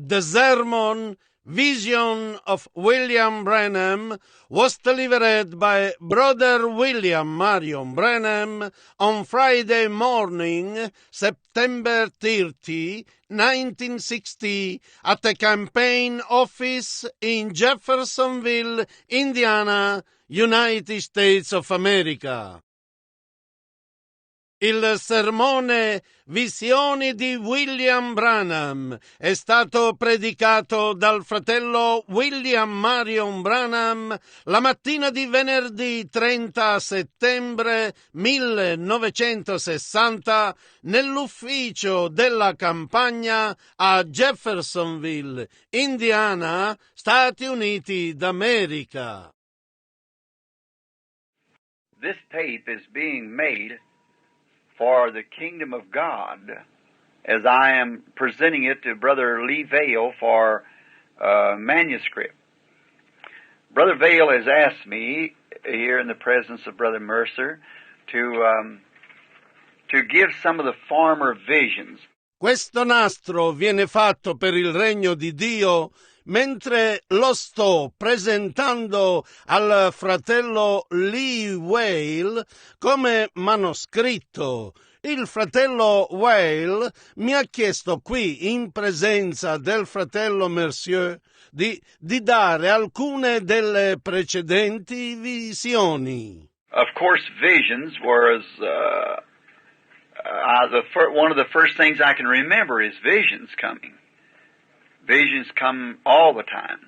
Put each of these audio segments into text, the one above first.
The sermon Vision of William Branham was delivered by Brother William Marion Branham on Friday morning, September 30, 1960, at the campaign office in Jeffersonville, Indiana, United States of America. Il sermone Visioni di William Branham è stato predicato dal fratello William Marion Branham la mattina di venerdì 30 settembre 1960 nell'ufficio della campagna a Jeffersonville, Indiana, Stati Uniti d'America. This tape is being made for the kingdom of God, as I am presenting it to Brother Lee Vale for manuscript. Brother Vale has asked me, here in the presence of Brother Mercer, to give some of the former visions. Questo nastro viene fatto per il regno di Dio mentre lo sto presentando al fratello Lee Whale come manoscritto. Il fratello Whale mi ha chiesto qui, in presenza del fratello Mercier, di dare alcune delle precedenti visioni. Of course, visions was one of the first things I can remember is visions coming. Visions come all the time.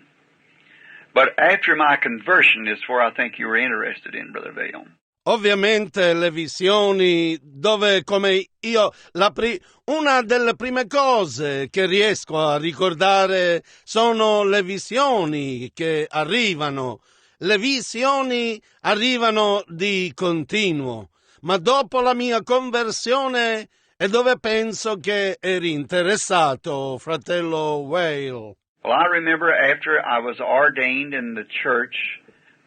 But after my conversion is where I think you were interested in, Brother Vale. Ovviamente le visioni dove, come io, una delle prime cose che riesco a ricordare sono le visioni che arrivano. Le visioni arrivano di continuo, ma dopo la mia conversione è dove penso che eri interessato, fratello Whale. Well, I remember after I was ordained in the church,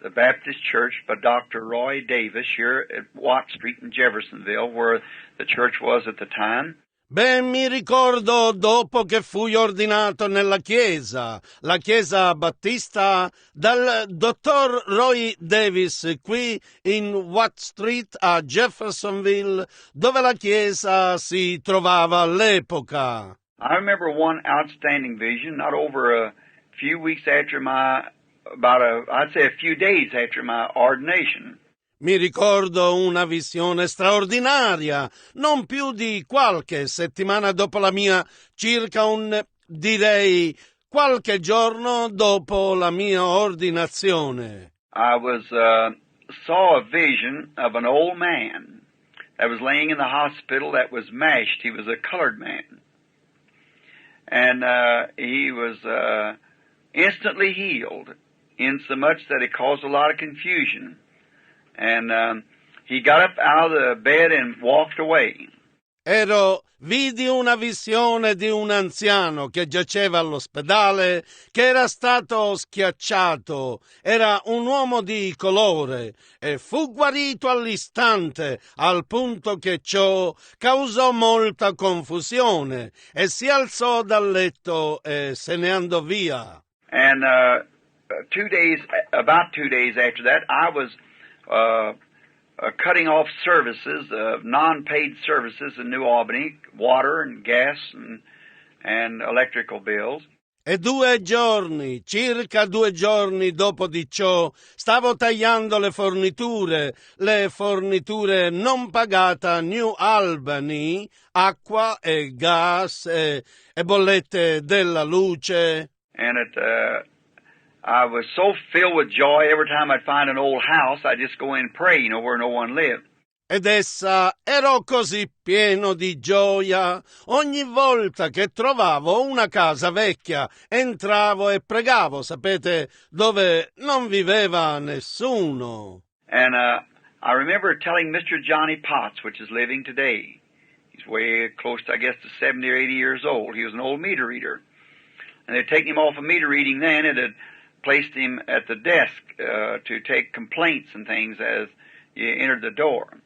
the Baptist church, by Dr. Roy Davis here at Watt Street in Jeffersonville, where the church was at the time. Beh, mi ricordo dopo che fui ordinato nella chiesa, la chiesa battista, dal dottor Roy Davis qui in Watt Street a Jeffersonville, dove la chiesa si trovava all'epoca. I remember one outstanding vision, not over a few weeks after I'd say a few days after my ordination. Mi ricordo una visione straordinaria, non più di qualche settimana dopo la mia, direi qualche giorno dopo la mia ordinazione. I saw a vision of an old man that was laying in the hospital that was mashed. He was a colored man. And he was instantly healed, insomuch that it caused a lot of confusion. And he got up out of the bed and walked away. Vidi una visione di un anziano che giaceva all'ospedale, che era stato schiacciato, era un uomo di colore e fu guarito all'istante, al punto che ciò causò molta confusione e si alzò dal letto e se ne andò via. And about 2 days after that, I was cutting off services, non-paid services in New Albany, water and gas and electrical bills. E circa 2 giorni dopo di ciò, stavo tagliando le forniture non pagate a New Albany, acqua e gas e bollette della luce. And I was so filled with joy every time I'd find an old house, I'd just go in and pray, where no one lived. Ed ero così pieno di gioia. Ogni volta che trovavo una casa vecchia, entravo e pregavo, sapete, dove non viveva nessuno. And I remember telling Mr. Johnny Potts, which is living today. He's way close to, I guess, to 70 or 80 years old. He was an old meter reader. And they'd taken him off of meter reading then, and had placed him at the desk to take complaints and things as you entered the door,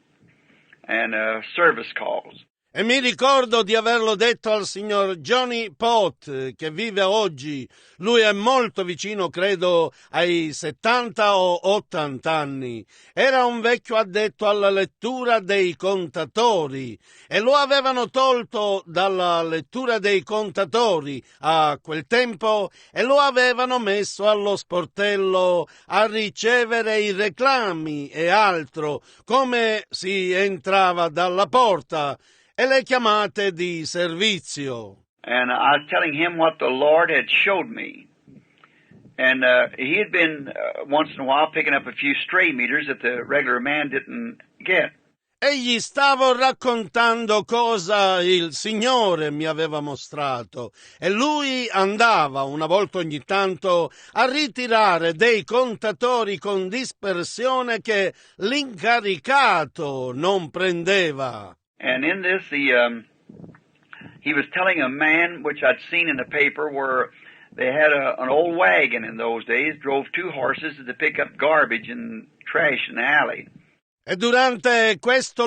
and service calls. E mi ricordo di averlo detto al signor Johnny Pott, che vive oggi. Lui è molto vicino, credo, ai 70 o 80 anni. Era un vecchio addetto alla lettura dei contatori e lo avevano tolto dalla lettura dei contatori a quel tempo e lo avevano messo allo sportello a ricevere i reclami e altro, come si entrava dalla porta e le chiamate di servizio. And I was telling him what the Lord had showed me. And he had been once in a while picking up a few stray meters that the regular man didn't get. E gli stavo raccontando cosa il Signore mi aveva mostrato e lui andava una volta ogni tanto a ritirare dei contatori con dispersione che l'incaricato non prendeva. And in this, he was telling a man, which I'd seen in the paper, where they had an old wagon in those days, drove two horses to pick up garbage and trash in the alley. E durante questo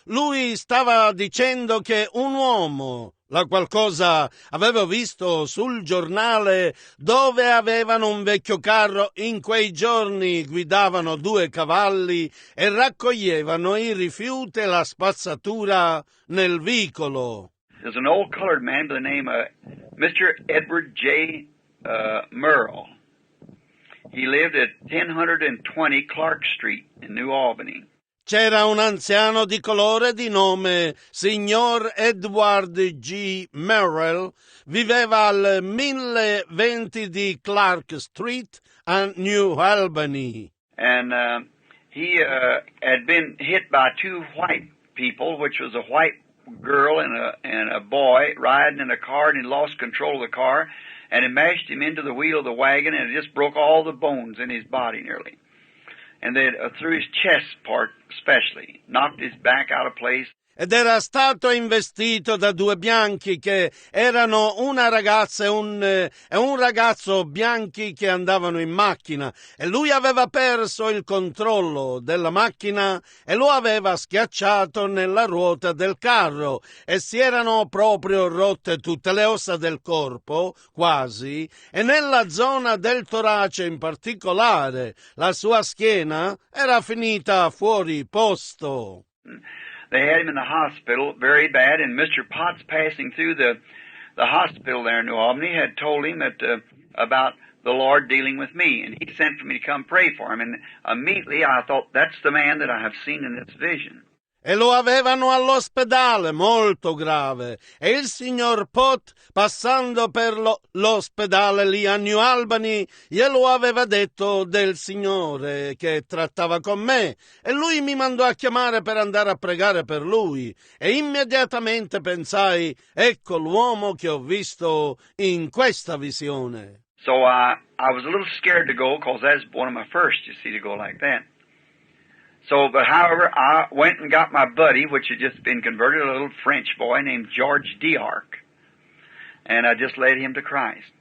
lui stava dicendo che un uomo, la qualcosa avevo visto sul giornale, dove avevano un vecchio carro, in quei giorni guidavano 2 cavalli e raccoglievano i rifiuti e la spazzatura nel vicolo. There's an old colored man by the name of Mr. Edward J. Merle. He lived at 1020 Clark Street in New Albany. C'era un anziano di colore di nome signor Edward G. Merrill, viveva al 1020 di Clark Street a New Albany. And he had been hit by 2 white people, which was a white girl and a boy riding in a car, and he lost control of the car, and it mashed him into the wheel of the wagon, and it just broke all the bones in his body nearly. And then through his chest part especially, knocked his back out of place. Ed era stato investito da 2 bianchi che erano una ragazza e un ragazzo bianchi che andavano in macchina e lui aveva perso il controllo della macchina e lo aveva schiacciato nella ruota del carro e si erano proprio rotte tutte le ossa del corpo, quasi, e nella zona del torace in particolare la sua schiena era finita fuori posto. They had him in the hospital very bad, and Mr. Potts passing through the hospital there in New Albany had told him that about the Lord dealing with me, and he sent for me to come pray for him, and immediately I thought, that's the man that I have seen in this vision. E lo avevano all'ospedale molto grave e il signor Pott, passando per l'ospedale lì a New Albany, glielo aveva detto del Signore che trattava con me e lui mi mandò a chiamare per andare a pregare per lui e immediatamente pensai, ecco l'uomo che ho visto in questa visione. So I was a little scared to go because that's one of my first, you see, to go like that. So, but however, I went and got my buddy, which had just been converted, a little French boy named George D'Arc, and I just led him to Christ.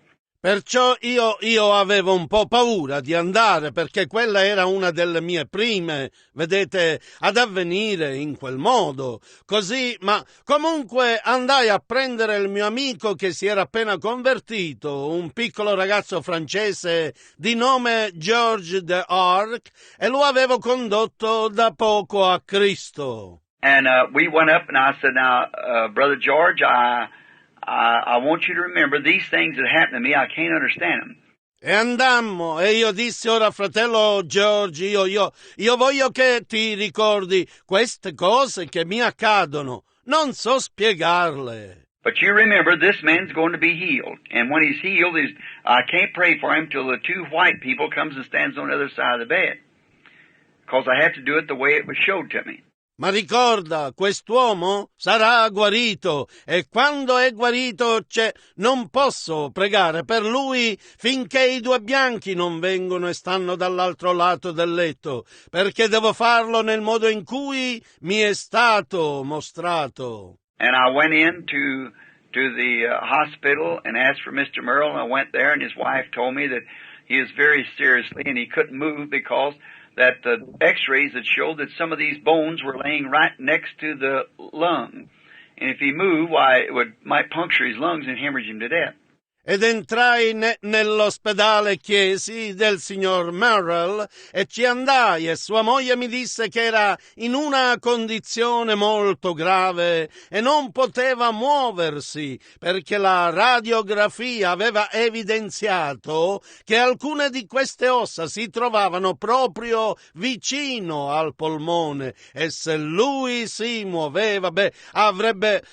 Perciò io avevo un po' paura di andare perché quella era una delle mie prime, vedete, ad avvenire in quel modo. Così, ma comunque andai a prendere il mio amico che si era appena convertito, un piccolo ragazzo francese di nome George D'Arc, e lo avevo condotto da poco a Cristo. And we went up and I said, now, Brother George, I want you to remember these things that happened to me, I can't understand them. E andammo e io dissi, ora fratello George, io voglio che ti ricordi queste cose che mi accadono, non so spiegarle. But you remember this man's going to be healed. And when he's healed, I can't pray for him till the 2 white people comes and stands on the other side of the bed. Because I have to do it the way it was showed to me. Ma ricorda, quest'uomo sarà guarito e quando è guarito non posso pregare per lui finché i 2 bianchi non vengono e stanno dall'altro lato del letto, perché devo farlo nel modo in cui mi è stato mostrato. And I went in to the hospital and asked for Mr. Merle, and I went there, and his wife told me that he was very seriously and he couldn't move because that the x-rays had showed that some of these bones were laying right next to the lung. and if he moved, why, might puncture his lungs and hemorrhage him to death. Ed entrai nell'ospedale e chiesi del signor Merrill e ci andai e sua moglie mi disse che era in una condizione molto grave e non poteva muoversi perché la radiografia aveva evidenziato che alcune di queste ossa si trovavano proprio vicino al polmone e se lui si muoveva,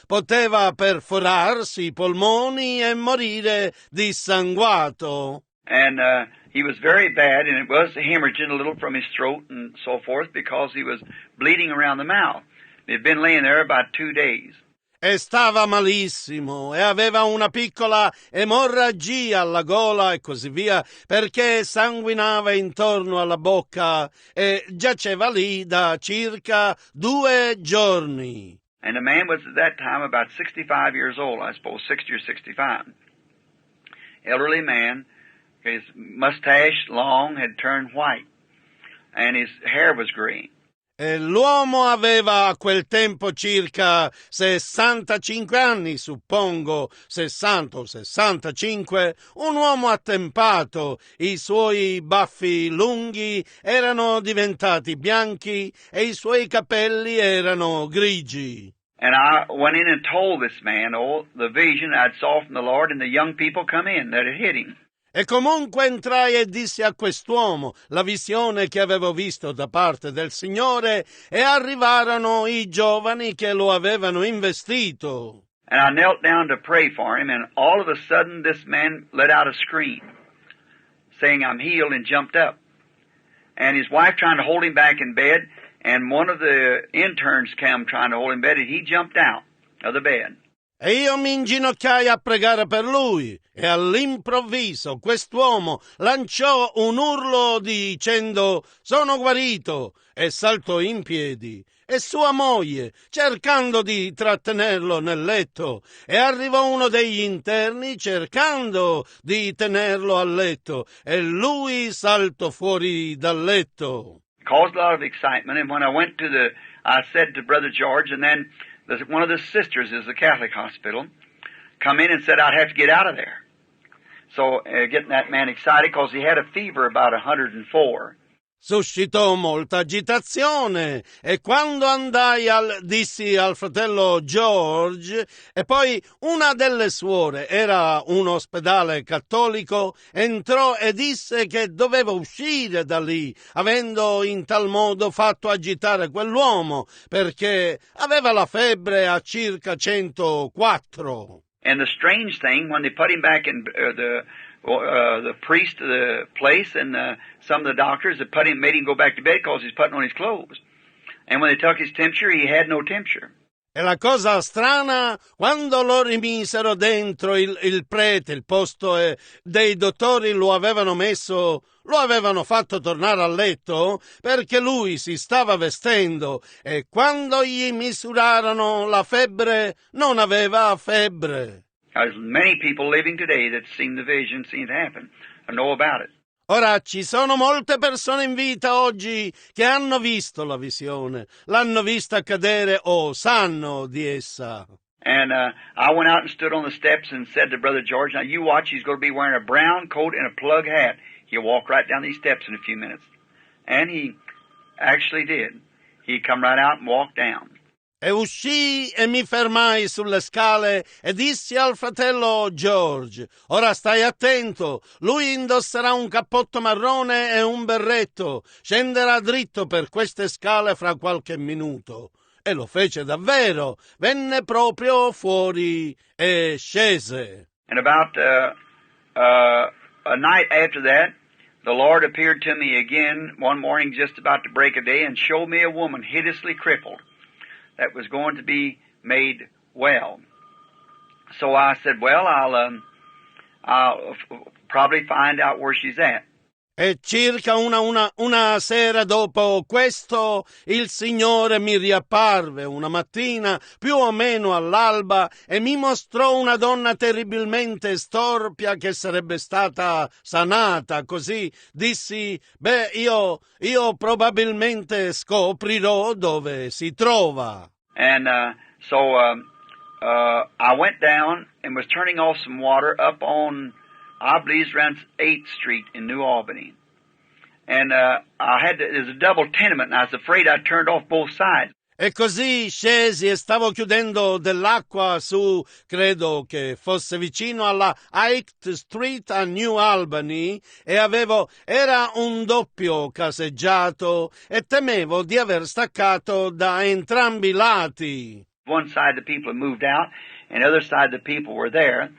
poteva perforarsi i polmoni e morire dissanguato. And he was very bad, and it was hemorrhaging a little from his throat and so forth because he was bleeding around the mouth. He'd been laying there about 2 days. E stava malissimo e aveva una piccola emorragia alla gola e così via perché sanguinava intorno alla bocca e giaceva lì da circa 2 giorni. And the man was at that time about 65 years old, I suppose, 60 or 65. Elderly man, his mustache long had turned white, and his hair was green. E l'uomo aveva a quel tempo circa 65 anni, suppongo, 60 o 65, un uomo attempato, i suoi baffi lunghi erano diventati bianchi e i suoi capelli erano grigi. And I went in and told this man, the vision I'd saw from the Lord, and the young people come in that had hit him. E comunque entrai e dissi a quest'uomo la visione che avevo visto da parte del Signore e arrivarono i giovani che lo avevano investito. And I knelt down to pray for him, and all of a sudden this man let out a scream, saying, "I'm healed," and jumped up. And his wife trying to hold him back in bed, and one of the interns came trying to hold him in bed, and he jumped out of the bed. E io mi inginocchiai a pregare per lui e all'improvviso quest'uomo lanciò un urlo dicendo «Sono guarito!» e saltò in piedi. E sua moglie, cercando di trattenerlo nel letto, e arrivò uno degli interni cercando di tenerlo a letto e lui saltò fuori dal letto. Caused a lot of excitement, and when I said to Brother George, and then one of the sisters is the Catholic hospital, come in and said I'd have to get out of there. So getting that man excited because he had a fever about 104. Suscitò molta agitazione e quando dissi al fratello George e poi una delle suore, era un ospedale cattolico, entrò e disse che doveva uscire da lì, avendo in tal modo fatto agitare quell'uomo perché aveva la febbre a circa 104. And the strange thing, when they put him back in the priest of the place and some of the doctors that made him go back to bed because he's putting on his clothes. And when they took his temperature, he had no temperature. E la cosa strana, quando lo rimisero dentro il prete, il posto dei dottori lo avevano fatto tornare a letto perché lui si stava vestendo e quando gli misurarono la febbre non aveva febbre. There's many people living today that seen the vision, seen it happen, and know about it. Ora ci sono molte persone in vita oggi che hanno visto la visione, l'hanno vista accadere o sanno di essa. And I went out and stood on the steps and said to Brother George, now you watch, he's going to be wearing a brown coat and a plug hat. He'll walk right down these steps in a few minutes. And he actually did. He come right out and walked down. E uscii e mi fermai sulle scale e dissi al fratello George, ora stai attento, lui indosserà un cappotto marrone e un berretto, scenderà dritto per queste scale fra qualche minuto. E lo fece davvero, venne proprio fuori e scese. And about a night after that, the Lord appeared to me again one morning just about to break a day and showed me a woman hideously crippled that was going to be made well. So I said, well, I'll probably find out where she's at. E circa una sera dopo questo, il Signore mi riapparve una mattina, più o meno all'alba, e mi mostrò una donna terribilmente storpia che sarebbe stata sanata. Così dissi, io probabilmente scoprirò dove si trova. And so I went down and was turning off some water up on, I believe, around 8th Street in New Albany. And there's a double tenement, and I was afraid I turned off both sides. E così scesi e stavo chiudendo dell'acqua su, credo che fosse vicino alla 8th Street a New Albany, e era un doppio caseggiato e temevo di aver staccato da entrambi i lati. One side the people had moved out, and the other side the people were there.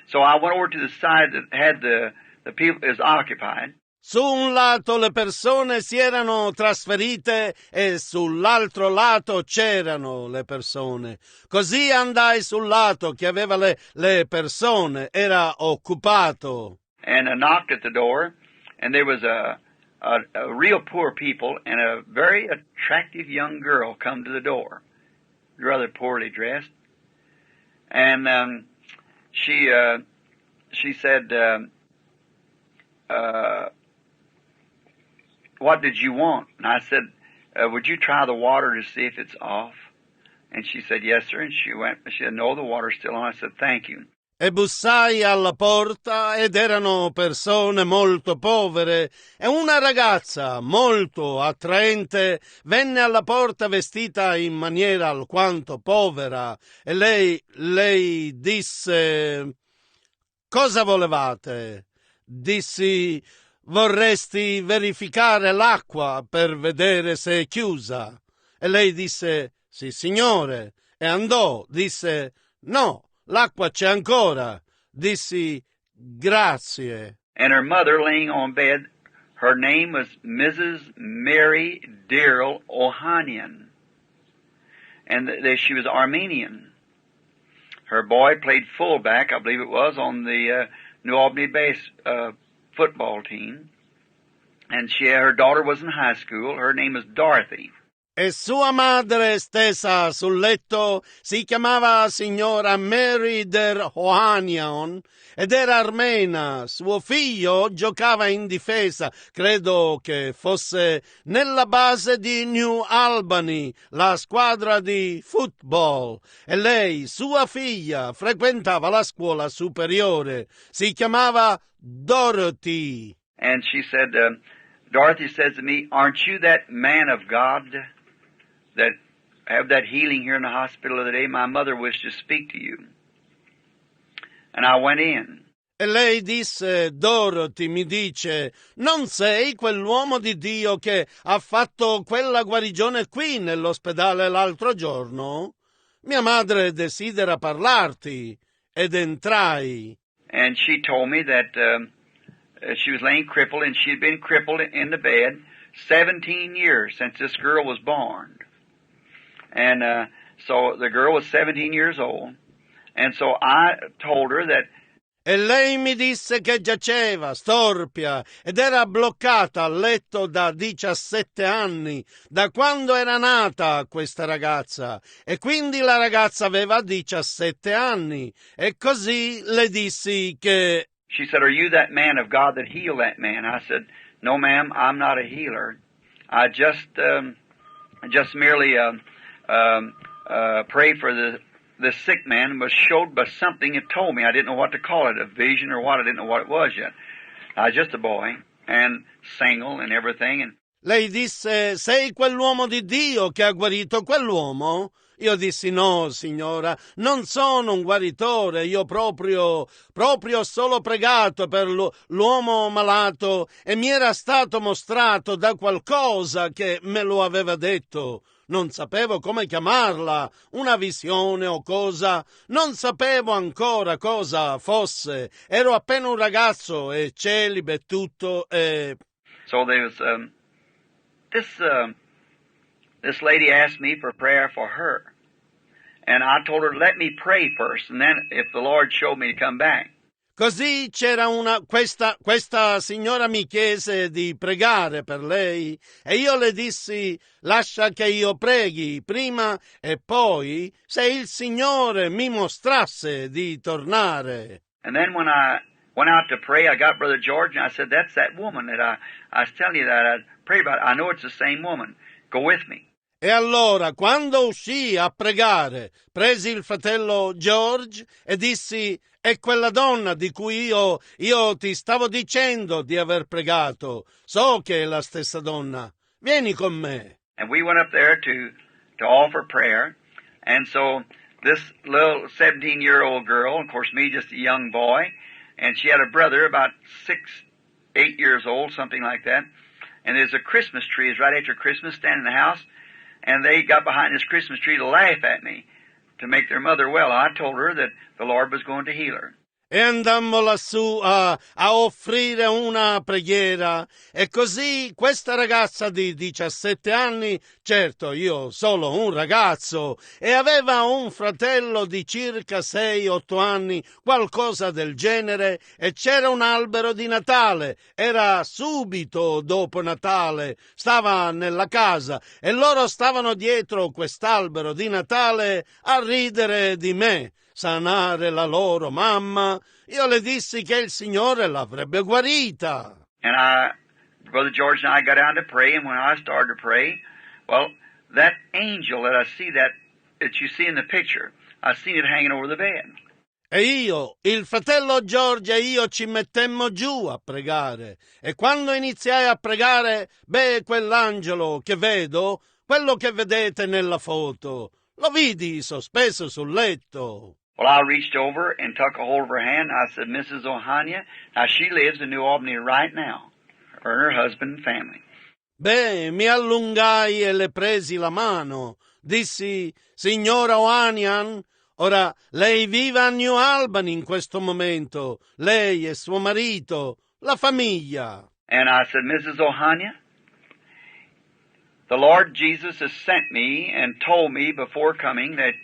So I went over to the side that had the people is occupied. Su un lato le persone si erano trasferite e sull'altro lato c'erano le persone. Così andai sul lato che aveva le persone, era occupato. And I knocked at the door, and there was a real poor people and a very attractive young girl come to the door, rather poorly dressed. And she said, what did you want? And I said, would you try the water to see if it's off? And she said, yes, sir. And she said, no, the water's still on. I said, thank you. E bussai alla porta ed erano persone molto povere e una ragazza molto attraente venne alla porta vestita in maniera alquanto povera e lei disse: cosa volevate? Dissi: vorresti verificare l'acqua per vedere se è chiusa? E lei disse: sì, signore. E andò, disse: no, l'acqua c'è ancora. Dissi: grazie. And her mother laying on bed, her name was Mrs. Mary Darrell Ohanian. And she was Armenian. Her boy played fullback, I believe it was, on the New Albany base football team. And her daughter was in high school. Her name was Dorothy. E sua madre, stesa sul letto, si chiamava signora Mary der Ohanian ed era armena. Suo figlio giocava in difesa, credo che fosse nella base di New Albany, la squadra di football. E lei, sua figlia, frequentava la scuola superiore. Si chiamava Dorothy. And she said, Dorothy says to me, aren't you that man of God that have that healing here in the hospital today? My mother wished to speak to you. And I went in. E lei disse, Dorothy mi dice, non sei quell'uomo di Dio che ha fatto quella guarigione qui nell'ospedale l'altro giorno? Mia madre desidera parlarti. Ed entrai. And she told me that she was laying crippled, and she had been crippled in the bed 17 years since this girl was born. And so the girl was 17 years old. And so I told her that. E lei mi disse che giaceva storpia ed era bloccata a letto da 17 anni, da quando era nata questa ragazza. E quindi la ragazza aveva 17 anni. E così le dissi che. She said, are you that man of God that healed that man? I said, no, ma'am, I'm not a healer. I just merely pray for the sick man, was showed by something it told me. I didn't know what to call it, a vision or what. I didn't know what it was yet. I was just a boy and single and everything. And lei disse, sei quell'uomo di Dio che ha guarito quell'uomo? Io dissi, no, signora, non sono un guaritore, io proprio solo pregato per l'uomo malato e mi era stato mostrato da qualcosa che me lo aveva detto. Non sapevo come chiamarla, una visione o cosa, non sapevo ancora cosa fosse. Ero appena un ragazzo e celibe e tutto e. So there was this lady asked me for prayer for her. And I told her, let me pray first, and then if the Lord showed me to come back. Così c'era questa signora mi chiese di pregare per lei e io le dissi, lascia che io preghi prima e poi se il Signore mi mostrasse di tornare. And then when I went out to pray, I got Brother George and I said, that's that woman that I was telling you that I prayed about. I know it's the same woman. Go with me. E allora, quando uscii a pregare, presi il fratello George e dissi: è quella donna di cui io ti stavo dicendo di aver pregato. So che è la stessa donna. Vieni con me. And we went up there to offer prayer. And so this little 17-year-old girl, of course me just a young boy, and she had a brother about 6, 8 years old, something like that. And there's a Christmas tree, it's right after Christmas, standing in the house, and they got behind this Christmas tree to laugh at me, to make their mother well. I told her that the Lord was going to heal her. E andammo lassù a offrire una preghiera, e così questa ragazza di 17 anni, certo io solo un ragazzo, e aveva un fratello di circa 6-8 anni, qualcosa del genere, e c'era un albero di Natale, era subito dopo Natale, stava nella casa e loro stavano dietro quest'albero di Natale a ridere di me, sanare la loro mamma. Io le dissi che il Signore l'avrebbe guarita. And Brother George and I got down to pray, and when I started to pray, well, that angel that you see in the picture, I seen it hanging over the bed. E io, il fratello George e io ci mettemmo giù a pregare, e quando iniziai a pregare, quell'angelo che vedo, quello che vedete nella foto, lo vidi sospeso sul letto. Well, I reached over and took a hold of her hand. I said, Mrs. Ohania, now she lives in New Albany right now, her and her husband and family. Mi allungai e le presi la mano. Dissi: signora Ohanian, ora lei vive a New Albany in questo momento, lei e suo marito, la famiglia. And I said, Mrs. Ohania, the Lord Jesus has sent me and told me before coming that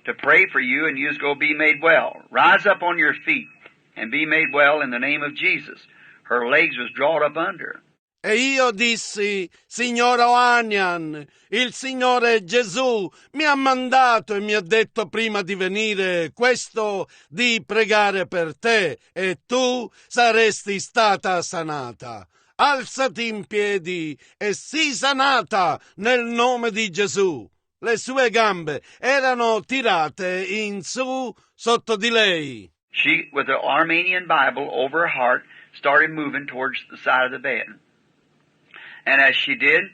to pray for you and you's going to be made well. Rise up on your feet and be made well in the name of Jesus. Her legs was drawn up under. E io dissi: signora Ohanian, il Signore Gesù mi ha mandato e mi ha detto prima di venire questo, di pregare per te, e tu saresti stata sanata. Alzati in piedi e sii sanata nel nome di Gesù. Le sue gambe erano tirate in su sotto di lei. She, with the Armenian Bible over her heart, started moving towards the side of the bed. And as she did,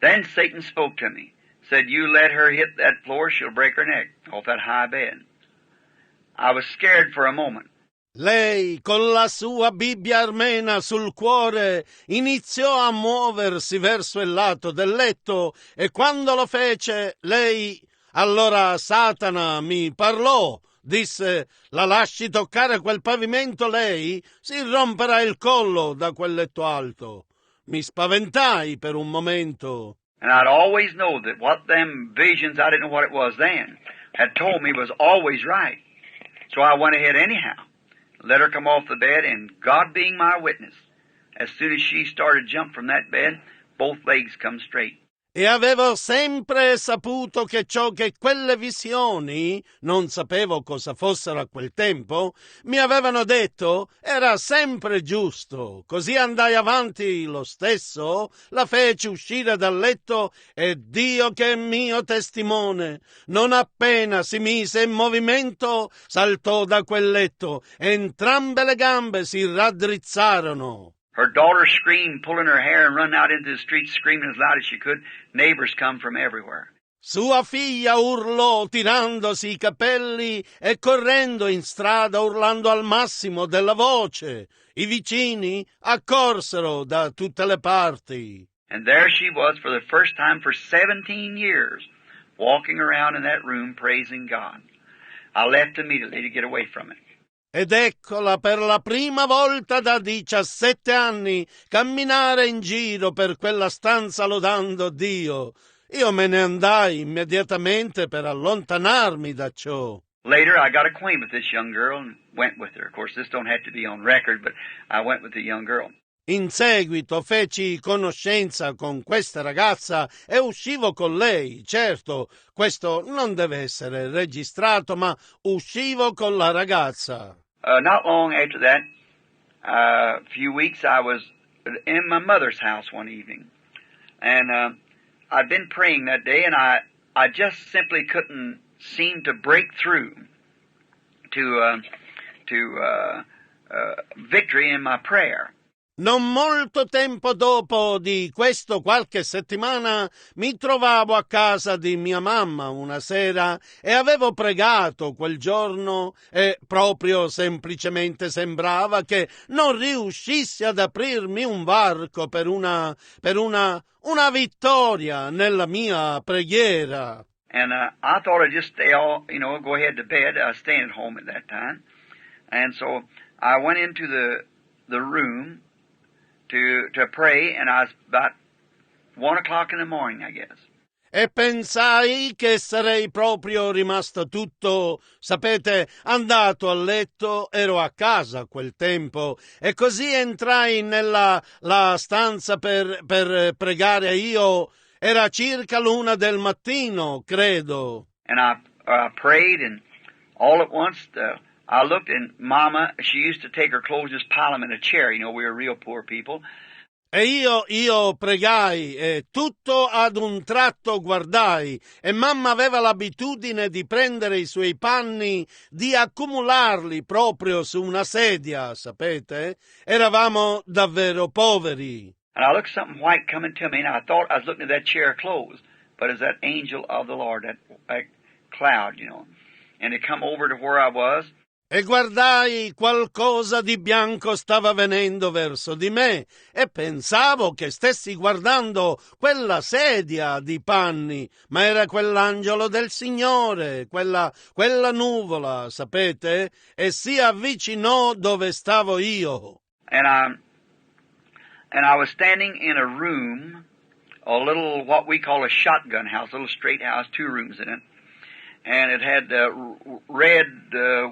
then Satan spoke to me, said, you let her hit that floor, she'll break her neck off that high bed. I was scared for a moment. Lei, con la sua Bibbia armena sul cuore, iniziò a muoversi verso il lato del letto, e quando lo fece, allora Satana mi parlò, disse: la lasci toccare quel pavimento, lei si romperà il collo da quel letto alto. Mi spaventai per un momento. And I'd always know that what them visions, I didn't know what it was then, had told me was always right. So I went ahead anyhow. Let her come off the bed, and God being my witness, as soon as she started to jump from that bed, both legs come straight. E avevo sempre saputo che ciò che quelle visioni, non sapevo cosa fossero a quel tempo, mi avevano detto era sempre giusto. Così andai avanti lo stesso, la feci uscire dal letto, e Dio che è mio testimone, non appena si mise in movimento, saltò da quel letto, entrambe le gambe si raddrizzarono. Her daughter screamed, pulling her hair and running out into the street screaming as loud as she could. Neighbors come from everywhere. Sua figlia urlò tirandosi i capelli e correndo in strada urlando al massimo della voce. I vicini accorsero da tutte le parti. And there she was for the first time for 17 years, walking around in that room praising God. I left immediately to get away from it. Ed eccola per la prima volta da 17 anni camminare in giro per quella stanza lodando Dio. Io me ne andai immediatamente per allontanarmi da ciò. Later, I got acquainted with this young girl and went with her. Of course, this don't have to be on record, but I went with the young girl. In seguito feci conoscenza con questa ragazza e uscivo con lei. Certo, questo non deve essere registrato, ma uscivo con la ragazza. Not long after that, a few weeks, I was in my mother's house one evening. And I'd been praying that day, and I just simply couldn't seem to break through to victory in my prayer. Non molto tempo dopo di questo, qualche settimana, mi trovavo a casa di mia mamma una sera e avevo pregato quel giorno e proprio semplicemente sembrava che non riuscissi ad aprirmi un varco per una vittoria nella mia preghiera. And I thought I'd just stay go ahead to bed. I was staying at home at that time. And so I went into the room to pray, and I was about 1 o'clock in the morning, I guess. E pensai che sarei proprio rimasto tutto, sapete, andato a letto, ero a casa a quel tempo, e così entrai nella la stanza per pregare. Io era circa l'1 del mattino, credo. And I prayed, and all at once I looked, and Mama, she used to take her clothes and just pile them in a chair. You know, we were real poor people. E io pregai e tutto ad un tratto guardai e mamma aveva l'abitudine di prendere i suoi panni, di accumularli proprio su una sedia, sapete? Eravamo davvero poveri. And I looked something white coming to me, and I thought I was looking at that chair of clothes, but it's that angel of the Lord, that cloud, you know. And it come over to where I was. E guardai qualcosa di bianco stava venendo verso di me e pensavo che stessi guardando quella sedia di panni, ma era quell'angelo del Signore, quella nuvola, sapete? E si avvicinò dove stavo io. And I was standing in a room, a little, what we call a shotgun house, a little straight house, 2 rooms in it. And it had red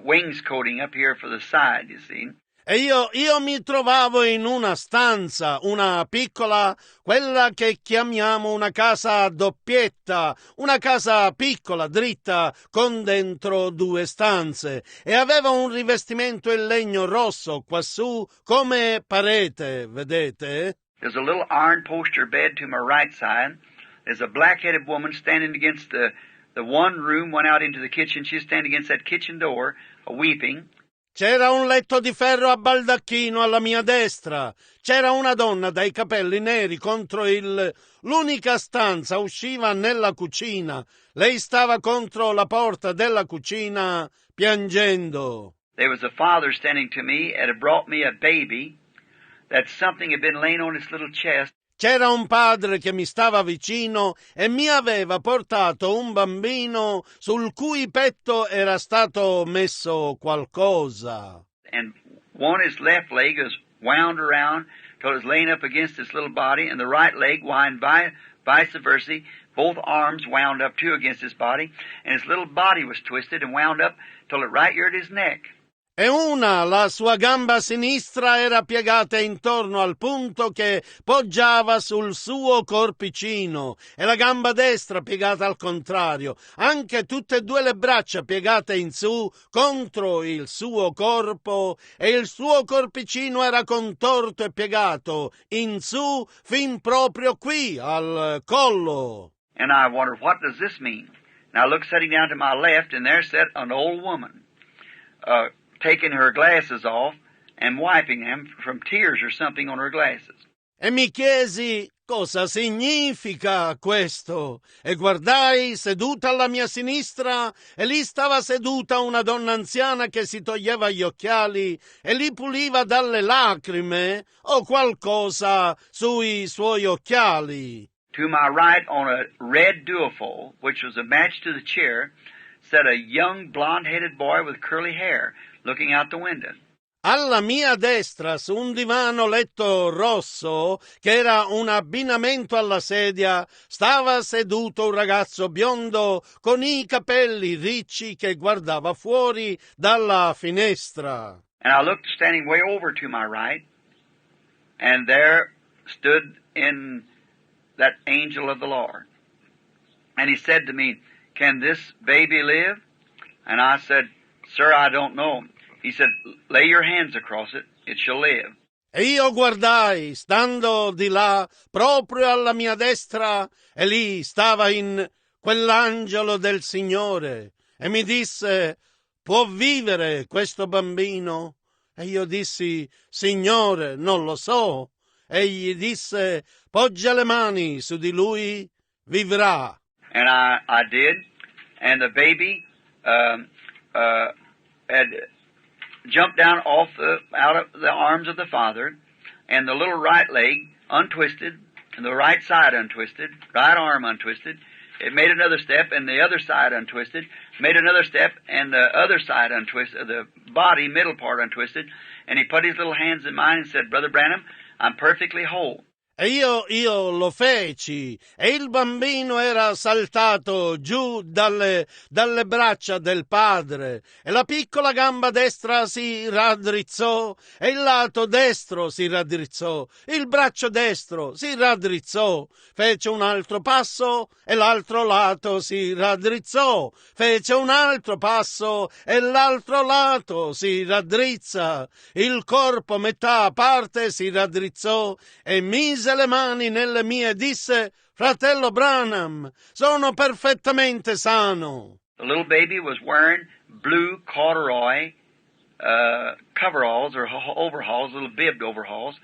wainscoting up here for the side, you see. E io mi trovavo in una stanza, una piccola, quella che chiamiamo una casa a doppietta, una casa piccola, dritta, con dentro 2 stanze, e aveva un rivestimento in legno rosso quassù come parete, vedete? There's a little iron poster bed to my right side. There's a black-headed woman standing against the one room, went out into the kitchen. She's standing against that kitchen door, weeping. C'era un letto di ferro a baldacchino alla mia destra. C'era una donna dai capelli neri contro l'unica stanza usciva nella cucina. Lei stava contro la porta della cucina piangendo. There was a father standing to me and had brought me a baby that something had been laying on his little chest. C'era un padre che mi stava vicino e mi aveva portato un bambino sul cui petto era stato messo qualcosa. And his left leg was wound around till it was laying up against his little body, and the right leg wound vice versa. Both arms wound up too against his body, and his little body was twisted and wound up till it right here at his neck. E la sua gamba sinistra era piegata intorno al punto che poggiava sul suo corpicino e la gamba destra piegata al contrario, anche tutte e 2 le braccia piegate in su contro il suo corpo, e il suo corpicino era contorto e piegato in su fin proprio qui al collo. And I wondered, what does this mean? And I looked sitting down to my left, and there sat an old woman, taking her glasses off and wiping them from tears or something on her glasses. E mi chiesi cosa significa questo, e guardai seduta alla mia sinistra, e lì stava seduta una donna anziana che si toglieva gli occhiali e li puliva dalle lacrime o qualcosa sui suoi occhiali. To my right, on a red duofold, which was a match to the chair, sat a young blonde-headed boy with curly hair, looking out the window. Alla mia destra, su un divano letto rosso, che era un abbinamento alla sedia, stava seduto un ragazzo biondo con i capelli ricci che guardava fuori dalla finestra. And I looked standing way over to my right, and there stood in that angel of the Lord. And he said to me, "Can this baby live?" And I said, "Sir, I don't know." He said, "Lay your hands across it, it shall live." E io guardai, stando di là, proprio alla mia destra, e lì stava in quell'angelo del Signore, e mi disse, può vivere questo bambino? E io dissi, Signore, non lo so. Egli disse, poggia le mani su di lui, vivrà. And I did, and the baby had jumped down out of the arms of the father, and the little right leg untwisted, and the right side untwisted, right arm untwisted. It made another step, and the other side untwisted, made another step, and the other side untwisted, the body, middle part untwisted, and he put his little hands in mine and said, Brother Branham, I'm perfectly whole. E io lo feci, e il bambino era saltato giù dalle braccia del padre, e la piccola gamba destra si raddrizzò, e il lato destro si raddrizzò, il braccio destro si raddrizzò, fece un altro passo, e l'altro lato si raddrizzò, fece un altro passo, e l'altro lato si raddrizza, il corpo metà parte si raddrizzò, e mise le mani nelle mie e disse, fratello Branham, sono perfettamente sano. The little baby was wearing blue corduroy coveralls or overalls, little bibbed overalls,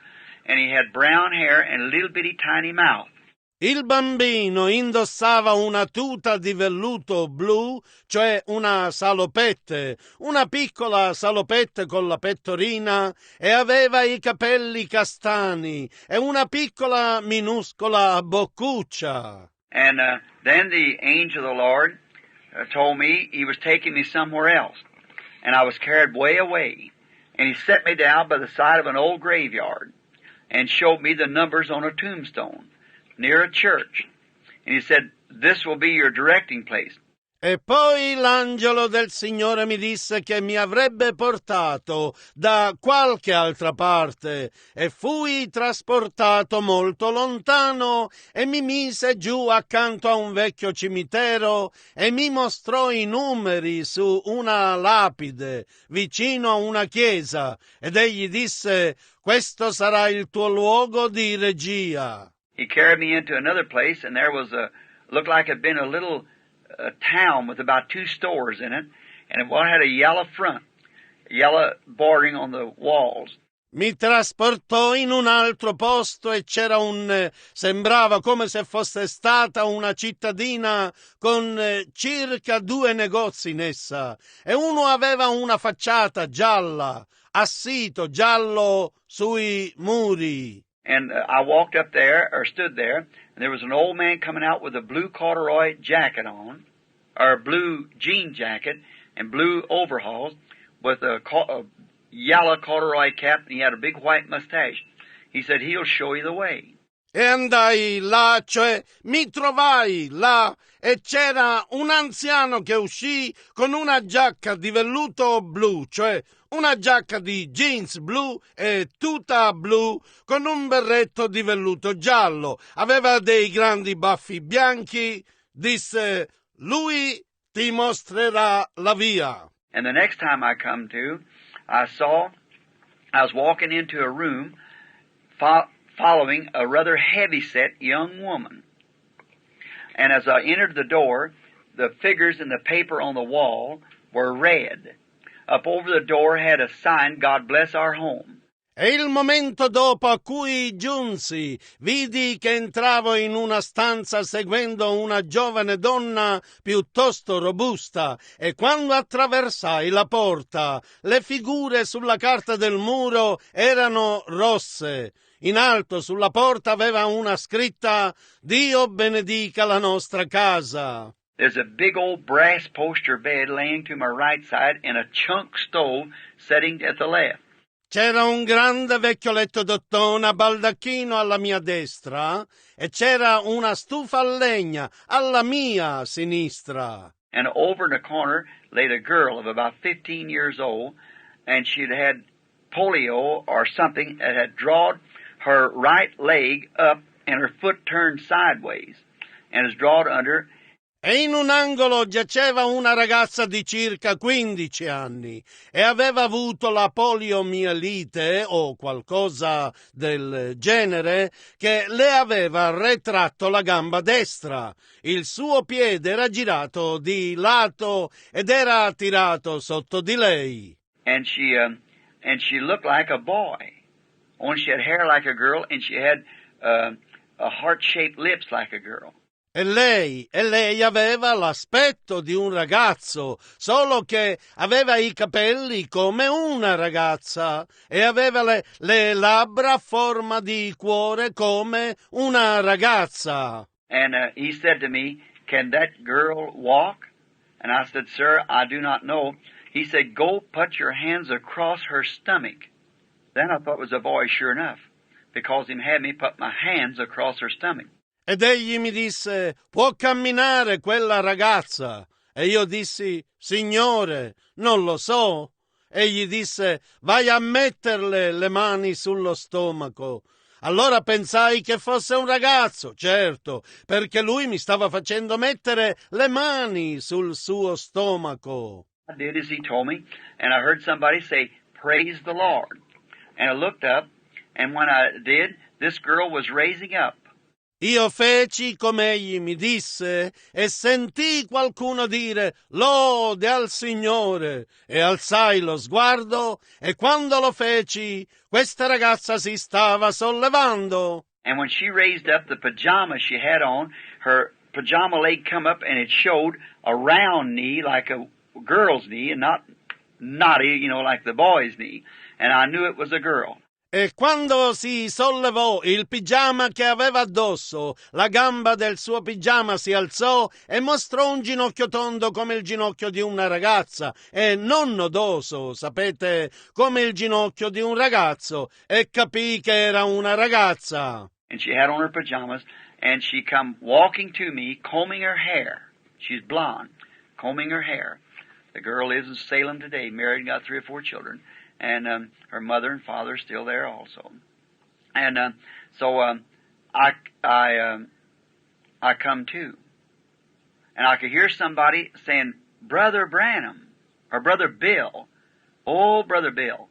and he had brown hair and a little bitty tiny mouth. Il bambino indossava una tuta di velluto blu, cioè una salopette, una piccola salopette con la pettorina, e aveva i capelli castani e una piccola minuscola boccuccia. And then the angel of the Lord told me he was taking me somewhere else, and I was carried way away, and he set me down by the side of an old graveyard and showed me the numbers on a tombstone near a church. And he said, this will be your directing place. E poi l'angelo del Signore mi disse che mi avrebbe portato da qualche altra parte, e fui trasportato molto lontano e mi mise giù accanto a un vecchio cimitero e mi mostrò i numeri su una lapide vicino a una chiesa, ed egli disse, questo sarà il tuo luogo di regia. He carried me into another place, and there was looked like it had been a little town with about 2 stores in it, and one had a yellow front, yellow bordering on the walls. Mi trasportò in un altro posto e c'era sembrava come se fosse stata una cittadina con circa 2 negozi in essa, e uno aveva una facciata gialla, assito giallo sui muri. And I walked up there, or stood there, and there was an old man coming out with a blue corduroy jacket on, or a blue jean jacket, and blue overalls, with a yellow corduroy cap, and he had a big white mustache. He said, he'll show you the way. E andai là, cioè mi trovai là, e c'era un anziano che uscì con una giacca di velluto blu, cioè una giacca di jeans blu e tuta blu con un berretto di velluto giallo. Aveva dei grandi baffi bianchi. Disse, lui ti mostrerà la via. And the next time I come to, I was walking into a room following a rather heavy-set young woman. And as I entered the door, the figures in the paper on the wall were red. Up over the door had a sign, God bless our home. E il momento dopo a cui giunsi, vidi che entravo in una stanza seguendo una giovane donna piuttosto robusta, e quando attraversai la porta, le figure sulla carta del muro erano rosse. In alto sulla porta aveva una scritta, Dio benedica la nostra casa. There's a big old brass poster bed laying to my right side and a chunk stove sitting at the left. C'era un grande vecchio letto d'ottone a baldacchino alla mia destra e c'era una stufa a legna alla mia sinistra. And over in the corner laid a girl of about 15 years old, and she'd had polio or something that had drawn her right leg up and her foot turned sideways and is drawn under. E in un angolo giaceva una ragazza di circa 15 anni e aveva avuto la poliomielite o qualcosa del genere che le aveva retratto la gamba destra. Il suo piede era girato di lato ed era tirato sotto di lei. And she looked like a boy. Only she had hair like a girl, and she had a heart-shaped lips like a girl. E lei aveva l'aspetto di un ragazzo, solo che aveva i capelli come una ragazza e aveva le labbra a forma di cuore come una ragazza. And he said to me, "Can that girl walk?" And I said, "Sir, I do not know." He said, "Go put your hands across her stomach." Then I thought it was a boy, sure enough, because he had me put my hands across her stomach. Ed egli mi disse, può camminare quella ragazza? E io dissi, Signore, non lo so. Egli disse, vai a metterle le mani sullo stomaco. Allora pensai che fosse un ragazzo, certo, perché lui mi stava facendo mettere le mani sul suo stomaco. I did as he told me, and I heard somebody say, "Praise the Lord." And I looked up, and when I did, this girl was raising up. Io feci come egli mi disse e sentii qualcuno dire lode al Signore e alzai lo sguardo e quando lo feci questa ragazza si stava sollevando. And when she raised up the pajama she had on, her pajama leg come up and it showed a round knee like a girl's knee and not knotty, like the boy's knee. And I knew it was a girl. E quando si sollevò il pigiama che aveva addosso, la gamba del suo pigiama si alzò e mostrò un ginocchio tondo come il ginocchio di una ragazza e non nodoso, sapete, come il ginocchio di un ragazzo, e capì che era una ragazza. And she had on her pajamas and she come walking to me, combing her hair. She's blonde, combing her hair. The girl lives in Salem today, married and got 3 or 4 children. And her mother and father are still there also. And so I come to, and I could hear somebody saying, "Brother Branham," or "Brother Bill." "Oh, Brother Bill."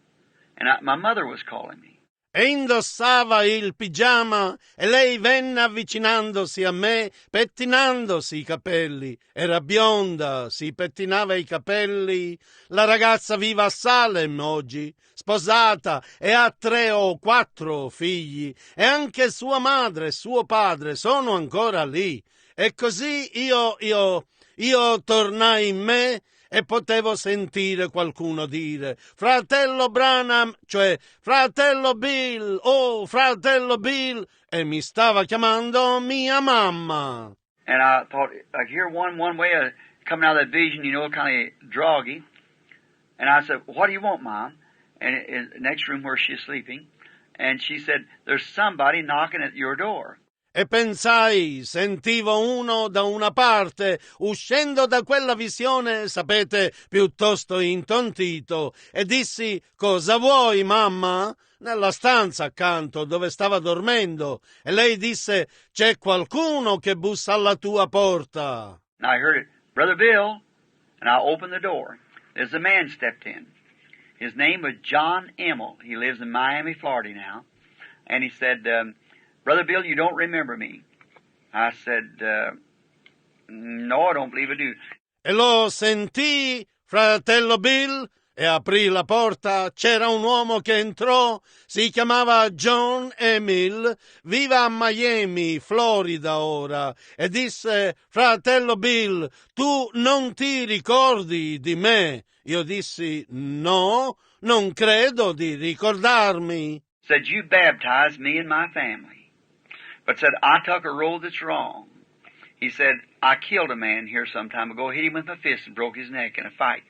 And my mother was calling me. E indossava il pigiama e lei venne avvicinandosi a me, pettinandosi i capelli. Era bionda, si pettinava i capelli. La ragazza vive a Salem oggi, sposata e ha 3 o 4 figli. E anche sua madre e suo padre sono ancora lì. E così io tornai in me e potevo sentire qualcuno dire fratello Branham, cioè fratello Bill, oh fratello Bill, e mi stava chiamando mia mamma. And I thought, I hear one way of coming out of that vision, kind of droggy. And I said, "What do you want, Mom?" And in the next room where she's sleeping. And she said, "There's somebody knocking at your door." E pensai, sentivo uno da una parte, uscendo da quella visione, sapete, piuttosto intontito, e dissi, cosa vuoi, mamma? Nella stanza accanto dove stava dormendo, e lei disse, c'è qualcuno che bussa alla tua porta. And I heard it, "Brother Bill," and I opened the door. There's a man stepped in. His name was John Emmel. He lives in Miami, Florida now. And he said, "Brother Bill, you don't remember me." I said, "No, I don't believe I do." E lo sentii, fratello Bill, e aprì la porta. C'era un uomo che entrò, si chiamava John Emil, vive a Miami, Florida ora, e disse, fratello Bill, tu non ti ricordi di me? Io dissi, no, non credo di ricordarmi. Said, "You baptized me and my family." But said, "I took a road that's wrong." He said, "I killed a man here some time ago, hit him with my fist and broke his neck in a fight."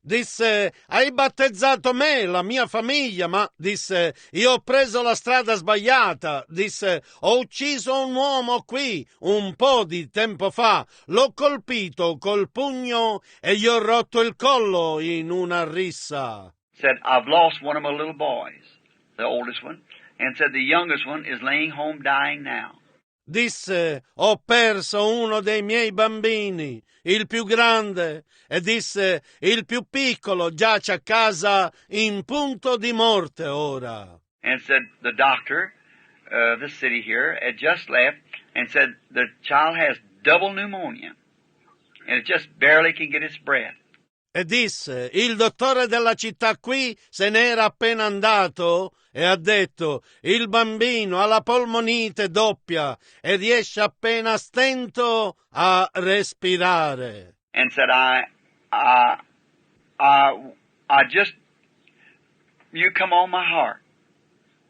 Disse, hai battezzato me, la mia famiglia, ma, disse, io ho preso la strada sbagliata. Disse, ho ucciso un uomo qui, un po' di tempo fa, l'ho colpito col pugno e gli ho rotto il collo in una rissa. Said, "I've lost one of my little boys, the oldest one, and said the youngest one is laying home dying now." Disse, ho perso uno dei miei bambini, il più grande, e disse, il più piccolo giace a casa in punto di morte ora. And said the doctor of the city here had just left and said the child has double pneumonia and it just barely can get its breath. E disse, il dottore della città qui se n'era appena andato e ha detto, il bambino ha la polmonite doppia e riesce appena a stento a respirare. And said, I just, you come on my heart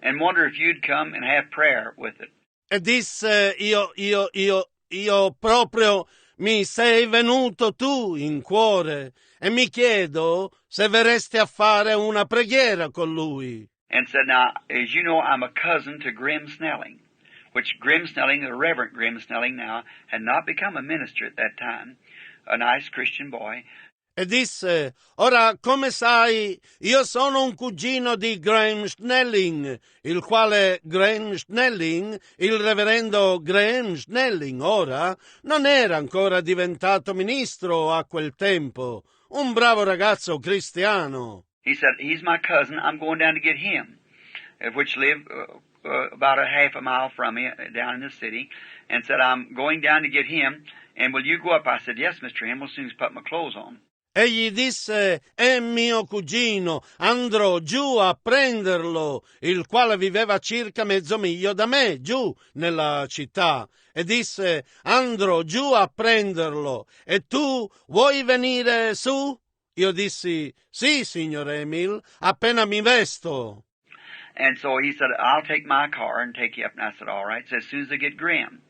and wonder if you'd come and have prayer with it. E disse, io proprio mi sei venuto tu in cuore e mi chiedo se verresti a fare una preghiera con lui. And said, now, as you know, I'm a cousin to Grim Snelling, which Grim Snelling, the Reverend Grim Snelling now, had not become a minister at that time, a nice Christian boy. E disse, ora, come sai, io sono un cugino di Graham Snelling, il quale Graham Snelling, il reverendo Graham Snelling, ora, non era ancora diventato ministro a quel tempo, un bravo ragazzo cristiano. He said, he's my cousin, I'm going down to get him, which lived about a half a mile from me down in the city, and said, I'm going down to get him, and will you go up? I said, yes, Mr. Hamill, as soon as I put my clothes on. Egli disse, è mio cugino, andrò giù a prenderlo, il quale viveva circa mezzo miglio da me, giù nella città. E disse, andrò giù a prenderlo, e tu vuoi venire su? Io dissi, sì, signor Emil, appena mi vesto. And so he said, I'll take my car and take you up. And I said, all right. He said, as soon as I get Grim.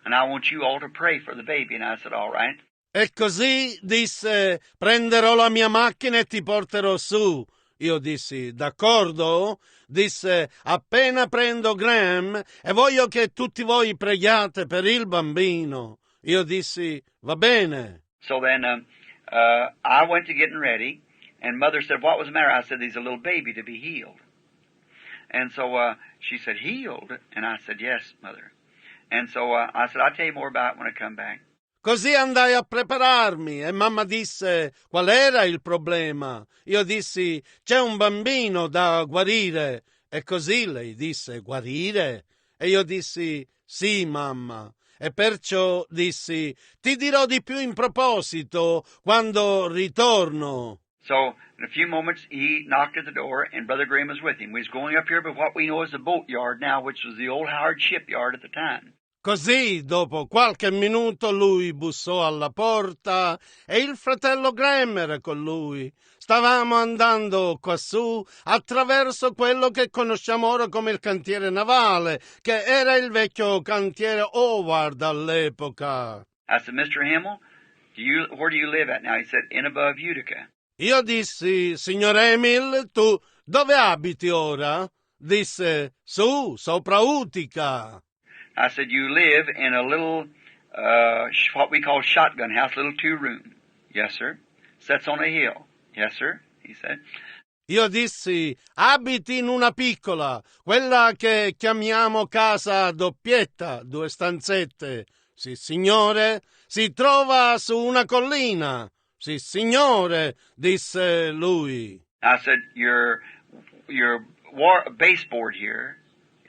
And I want you all to pray for the baby. And I said, all right. E così disse, prenderò la mia macchina e ti porterò su. Io dissi, d'accordo? Disse, appena prendo Graham e voglio che tutti voi preghiate per il bambino. Io dissi, va bene. So then I went to getting ready, and Mother said, what was the matter? I said, there's a little baby to be healed. And so she said, healed? And I said, yes, Mother. And so I said, I'll tell you more about it when I come back. Così andai a prepararmi e mamma disse qual era il problema. Io dissi c'è un bambino da guarire e così lei disse guarire e io dissi sì mamma e perciò dissi ti dirò di più in proposito quando ritorno. So in a few moments he knocked at the door and Brother Graham was with him. We was going up here by what we know as the boatyard now, which was the old Howard shipyard at the time. Così, dopo qualche minuto, lui bussò alla porta e il fratello Graham era con lui. Stavamo andando quassù attraverso quello che conosciamo ora come il cantiere navale, che era il vecchio cantiere Howard all'epoca. I said, Mr. Hamill, where do you live at now? He said, in above Utica. Io dissi, signor Emil, tu dove abiti ora? Disse, su, sopra Utica. I said, you live in a little, what we call shotgun house, little 2-room. Yes, sir. Sets on a hill. Yes, sir, he said. Io dissi, abiti in una piccola, quella che chiamiamo casa doppietta, 2 stanzette. Sì, signore, si trova su una collina. Sì, signore, disse lui. I said, your baseboard here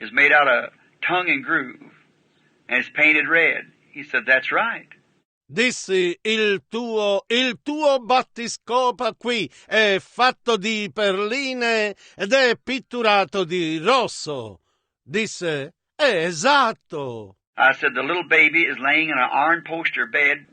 is made out of tongue and groove. And it's painted red. He said, that's right. Dissi, il tuo battiscopa qui è fatto di perline ed è pitturato di rosso. Disse, è esatto. I said, the little baby is laying in an iron poster bed,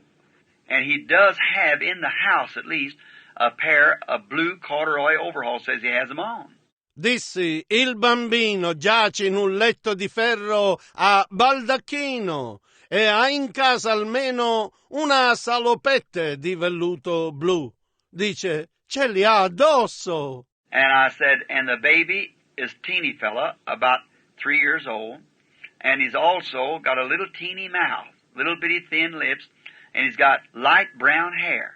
and he does have in the house at least a pair of blue corduroy overalls, says he has them on. Dissi, il bambino giace in un letto di ferro a baldacchino e ha in casa almeno una salopette di velluto blu. Dice, ce li ha addosso. And I said, and the baby is teeny fella, about 3 years old, and he's also got a little teeny mouth, little bitty thin lips, and he's got light brown hair.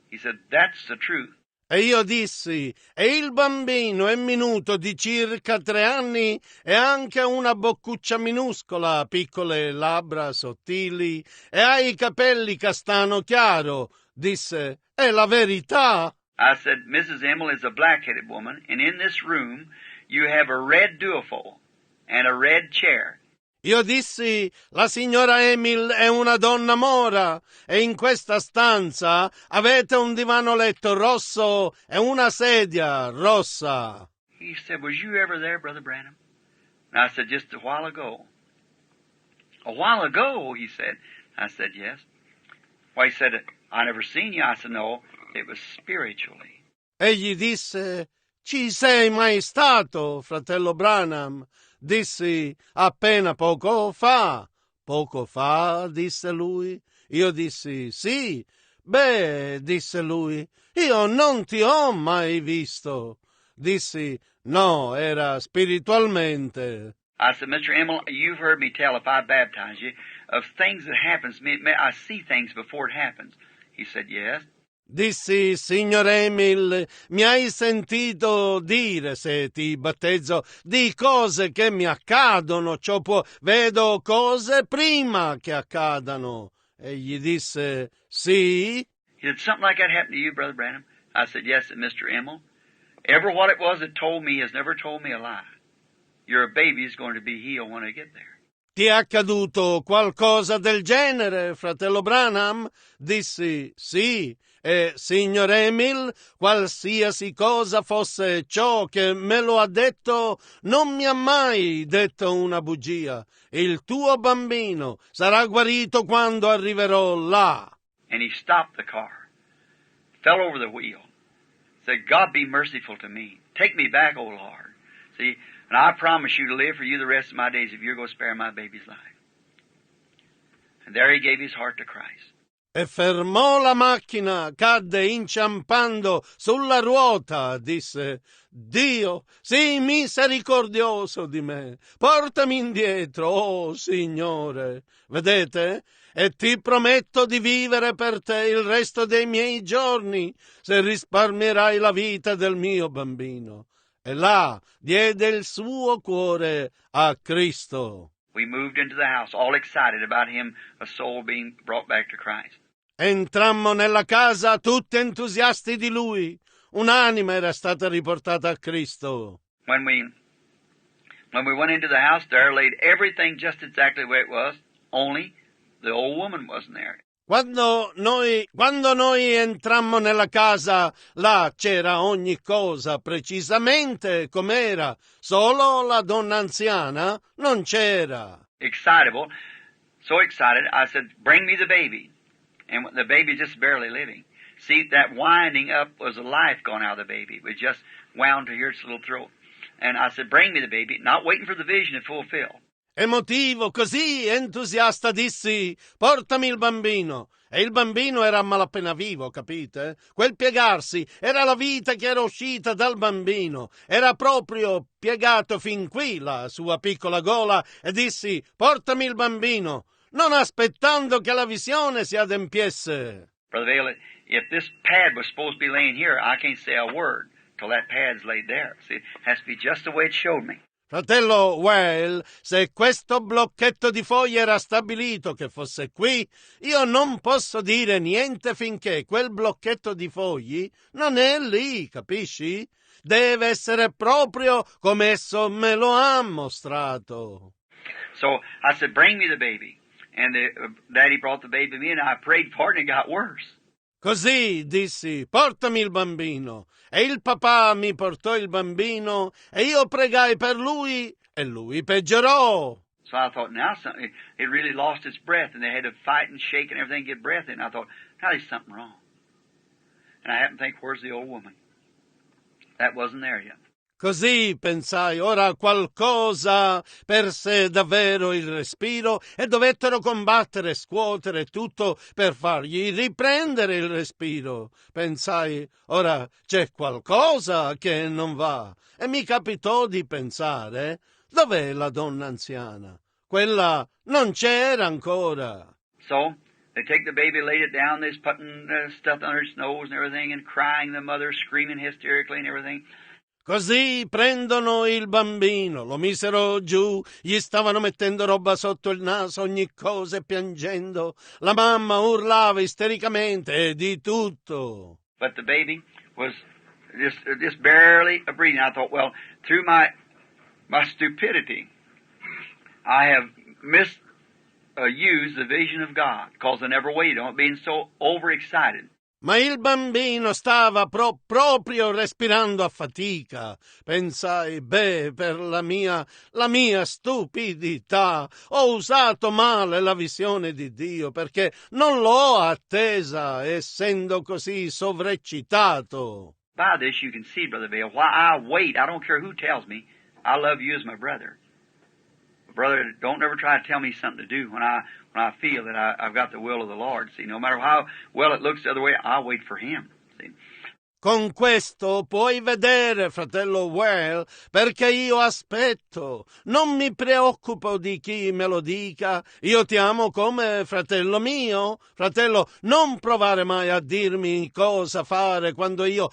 He said, that's the truth. E io dissi, e il bambino è minuto di circa 3 anni e anche una boccuccia minuscola, piccole labbra sottili e ha i capelli castano chiaro. Disse, è la verità? I said, Mrs. Emmel is a black-headed woman, and in this room you have a red duofold and a red chair. Io dissi, la signora Emil è una donna mora e in questa stanza avete un divano letto rosso e una sedia rossa. He said, was you ever there, Brother Branham? And I said, just a while ago. A while ago, he said. I said, yes. Well, he said, I never seen you. I said, no, it was spiritually. Egli disse, ci sei mai stato, fratello Branham? Dissi, appena poco fa. Poco fa, disse lui. Io dissi, sì. Beh, disse lui, io non ti ho mai visto. Dissi, no, era spiritualmente. I said, Mr. Emmel, you've heard me tell if I baptize you of things that happens to me. I see things before it happens. He said, yes. Dissi, signor Emil, mi hai sentito dire, se ti battezzo, di cose che mi accadono, vedo cose prima che accadano. Egli disse, sì? He said, something like that happened to you, Brother Branham? I said, yes, said Mr. Emmel. Ever what it was that told me has never told me a lie. Your baby is going to be healed when I get there. Ti è accaduto qualcosa del genere, fratello Branham? Dissi, sì. E, signor Emil, qualsiasi cosa fosse ciò che me lo ha detto, non mi ha mai detto una bugia. Il tuo bambino sarà guarito quando arriverò là. And he stopped the car, fell over the wheel, said, God be merciful to me. Take me back, O Lord. See, and I promise you to live for you the rest of my days if you're going to spare my baby's life. And there he gave his heart to Christ. E fermò la macchina, cadde inciampando sulla ruota, disse, Dio, sii misericordioso di me, portami indietro, oh Signore. Vedete? E ti prometto di vivere per te il resto dei miei giorni, se risparmierai la vita del mio bambino. E là diede il suo cuore a Cristo. We moved into the house, all excited about him, a soul being brought back to Christ. Entrammo nella casa tutti entusiasti di lui. Un'anima era stata riportata a Cristo. When we went into the house, there laid everything just exactly the way it was, only the old woman wasn't there. Quando noi entrammo nella casa, là c'era ogni cosa precisamente com'era, solo la donna anziana non c'era. Excitable, so excited, I said, bring me the baby. And the baby just barely living. See, that winding up was the life gone out of the baby. It was just wound to here its little throat. And I said, bring me the baby, not waiting for the vision to fulfill. Emotivo, così entusiasta, dissi, portami il bambino. E il bambino era malapena vivo, capite? Quel piegarsi era la vita che era uscita dal bambino. Era proprio piegato fin qui la sua piccola gola e dissi, portami il bambino, non aspettando che la visione si adempiesse. Brother Vale, if this pad was supposed to be laying here, I can't say a word till that pad's laid there. See, it has to be just the way it showed me. Fratello Well, se questo blocchetto di foglie era stabilito che fosse qui, io non posso dire niente finché quel blocchetto di fogli non è lì, capisci? Deve essere proprio come esso me lo ha mostrato. So I said, bring me the baby. And Daddy brought the baby to me, and I prayed for it, and it got worse. Così dissi, portami il bambino. E il papà mi portò il bambino e io pregai per lui e lui peggiorò. So I thought, now something, it really lost its breath, and they had to fight and shake and everything to get breath in. I thought, now there's something wrong. And I happened to think, where's the old woman? That wasn't there yet. Così pensai, ora qualcosa perse davvero il respiro e dovettero combattere, scuotere tutto per fargli riprendere il respiro. Pensai, ora c'è qualcosa che non va. E mi capitò di pensare, dov'è la donna anziana? Quella non c'era ancora. So They take the baby, laid it down, they's putting stuff under its nose and everything, and crying, the mother screaming hysterically and everything. Così prendono il bambino, lo misero giù, gli stavano mettendo roba sotto il naso, ogni cosa e piangendo. La mamma urlava istericamente e di tutto. But the baby was just barely breathing. I thought, well, through my stupidity, I have misused the vision of God, because I never waited on it, being so overexcited. Ma il bambino stava proprio respirando a fatica. Pensai, per la mia stupidità ho usato male la visione di Dio, perché non l'ho attesa, essendo così sovreccitato. By this you can see, Brother Vail, why I wait. I don't care who tells me. I love you as my brother. Brother, don't ever try to tell me something to do when I feel that I've got the will of the Lord. See, no matter how well it looks the other way, I'll wait for Him. See. Con questo puoi vedere, fratello Well, perché io aspetto. Non mi preoccupo di chi me lo dica. Io ti amo come fratello mio. Fratello, non provare mai a dirmi cosa fare quando io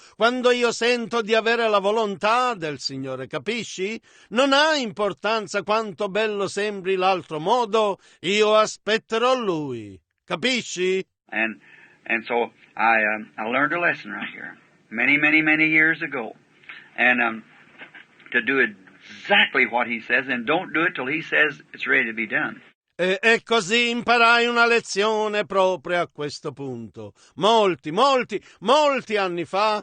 sento di avere la volontà del Signore, capisci? Non ha importanza quanto bello sembri l'altro modo. Io aspetterò Lui. Capisci? And so I learned a lesson right here. Many years ago, and to do exactly what He says, and don't do it till He says it's ready to be done. E così imparai una lezione proprio a questo punto, molti anni fa,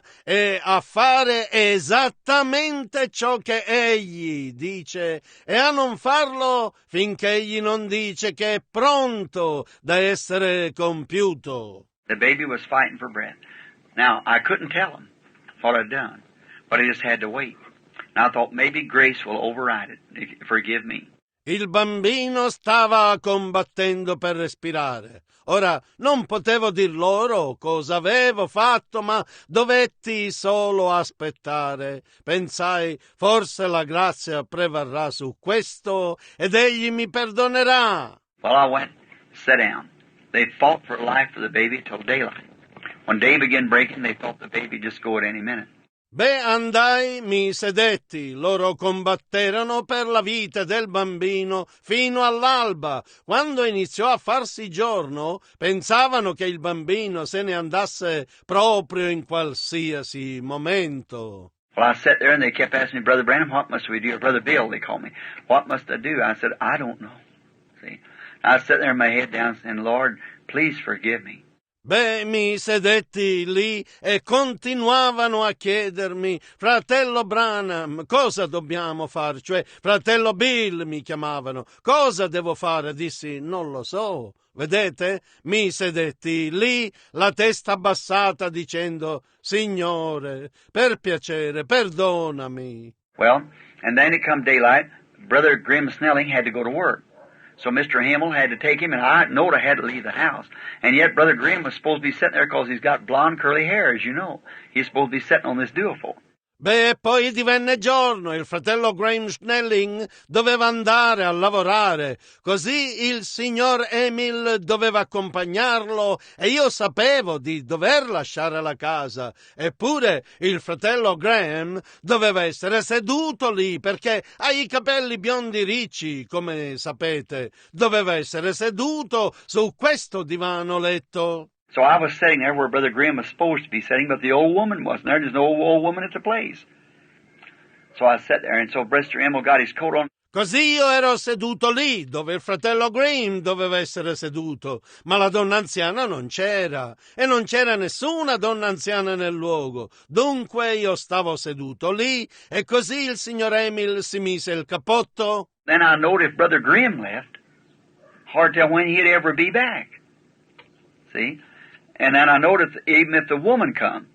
a fare esattamente ciò che Egli dice e a non farlo finché Egli non dice che è pronto da essere compiuto. The baby was fighting for breath. Now, I couldn't tell him what I'd done, but I just had to wait. And I thought maybe grace will override it. Forgive me. Il bambino stava combattendo per respirare. Ora, non potevo dir loro cosa avevo fatto, ma dovetti solo aspettare. Pensai, forse la grazia prevarrà su questo ed Egli mi perdonerà. Well, I went, sat down. They fought for life for the baby till daylight. When day began breaking, they thought the baby just go at any minute. Andai, mi sedetti, loro combatterono per la vita del bambino fino all'alba. Quando iniziò a farsi giorno, pensavano che il bambino se ne andasse proprio in qualsiasi momento. Well, I sat there and they kept asking me, Brother Branham, what must we do? Or Brother Bill, they called me. What must I do? I said, I don't know. See, I sat there with my head down saying, Lord, please forgive me. Mi sedetti lì e continuavano a chiedermi, fratello Branham, cosa dobbiamo fare? Cioè, fratello Bill mi chiamavano, cosa devo fare? Dissi, non lo so. Vedete? Mi sedetti lì, la testa abbassata, dicendo, Signore, per piacere, perdonami. Well, and then it come daylight, Brother Grim Snelling had to go to work. So Mr. Himmel had to take him, and I knowed I had to leave the house. And yet Brother Grimm was supposed to be sitting there because he's got blonde curly hair, as you know. He's supposed to be sitting on this duophone. Poi divenne giorno, il fratello Graham Snelling doveva andare a lavorare, così il signor Emil doveva accompagnarlo e io sapevo di dover lasciare la casa. Eppure il fratello Graham doveva essere seduto lì perché ha i capelli biondi ricci, come sapete. Doveva essere seduto su questo divano letto. So I was sitting there where Brother Grimm was supposed to be sitting, but the old woman wasn't there. There's no old woman at the place. So I sat there, and so Brother Emil got his coat on. Così io ero seduto lì, dove il fratello Grimm doveva essere seduto, ma la donna anziana non c'era, e non c'era nessuna donna anziana nel luogo. Dunque io stavo seduto lì, e così il signor Emil si mise il cappotto. Then I noted if Brother Grimm left, hard to tell when he'd ever be back. See? And then I noticed even if the woman come,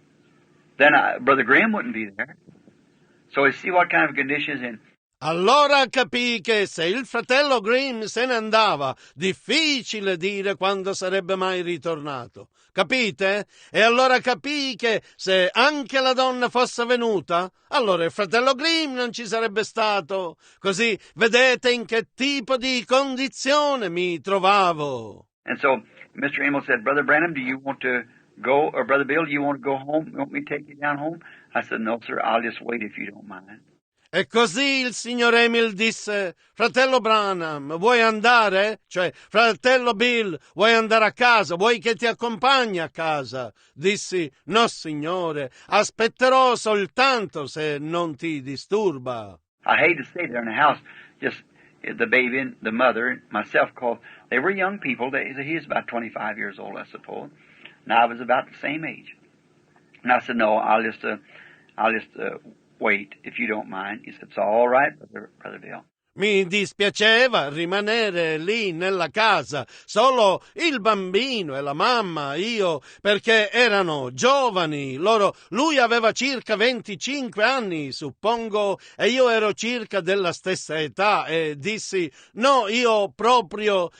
then Brother Grimm wouldn't be there. So you see what kind of condition he's in. Allora capii che se il fratello Grimm se ne andava, difficile dire quando sarebbe mai ritornato. Capite? E allora capii che se anche la donna fosse venuta, allora il fratello Grimm non ci sarebbe stato. Così vedete in che tipo di condizione mi trovavo. And so Mr. Amos said, Brother Branham, do you want to go, or Brother Bill, do you want to go home? You want me to take you down home? I said, no, sir, I'll just wait if you don't mind. E così il signor Emil disse: fratello Branham, vuoi andare? Cioè, fratello Bill, vuoi andare a casa? Vuoi che ti accompagni a casa? Dissi: no, signore, aspetterò soltanto se non ti disturba. I hate to stay there in the house, just the baby and the mother and myself, called. They were young people. He was about 25 years old, I suppose, and I was about the same age. And I said, no, I'll just wait, if you don't mind. He said, it's all right, Brother Bill. Mi dispiaceva rimanere lì nella casa, solo il bambino e la mamma, io, perché erano giovani. Lui aveva circa 25 anni, suppongo, e io ero circa della stessa età, e dissi: no, io proprio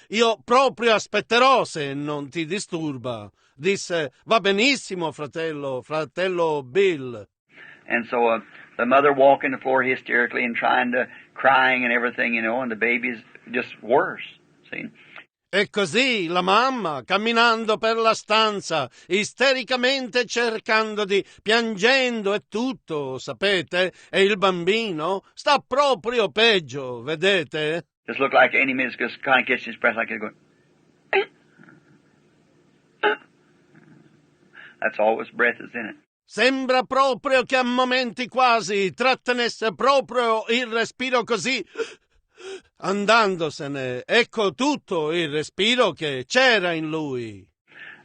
aspetterò se non ti disturba. Disse: va benissimo, fratello Bill. And so the mother walking the floor hysterically and crying and everything, and the baby's just worse, see? E così la mamma, camminando per la stanza, istericamente piangendo e tutto, sapete? E il bambino sta proprio peggio, vedete? Just looked like any minute just kind of catching his breath like he's going. That's all his breath is in it. Sembra proprio che a momenti quasi trattenesse proprio il respiro così, andandosene. Ecco tutto il respiro che c'era in lui.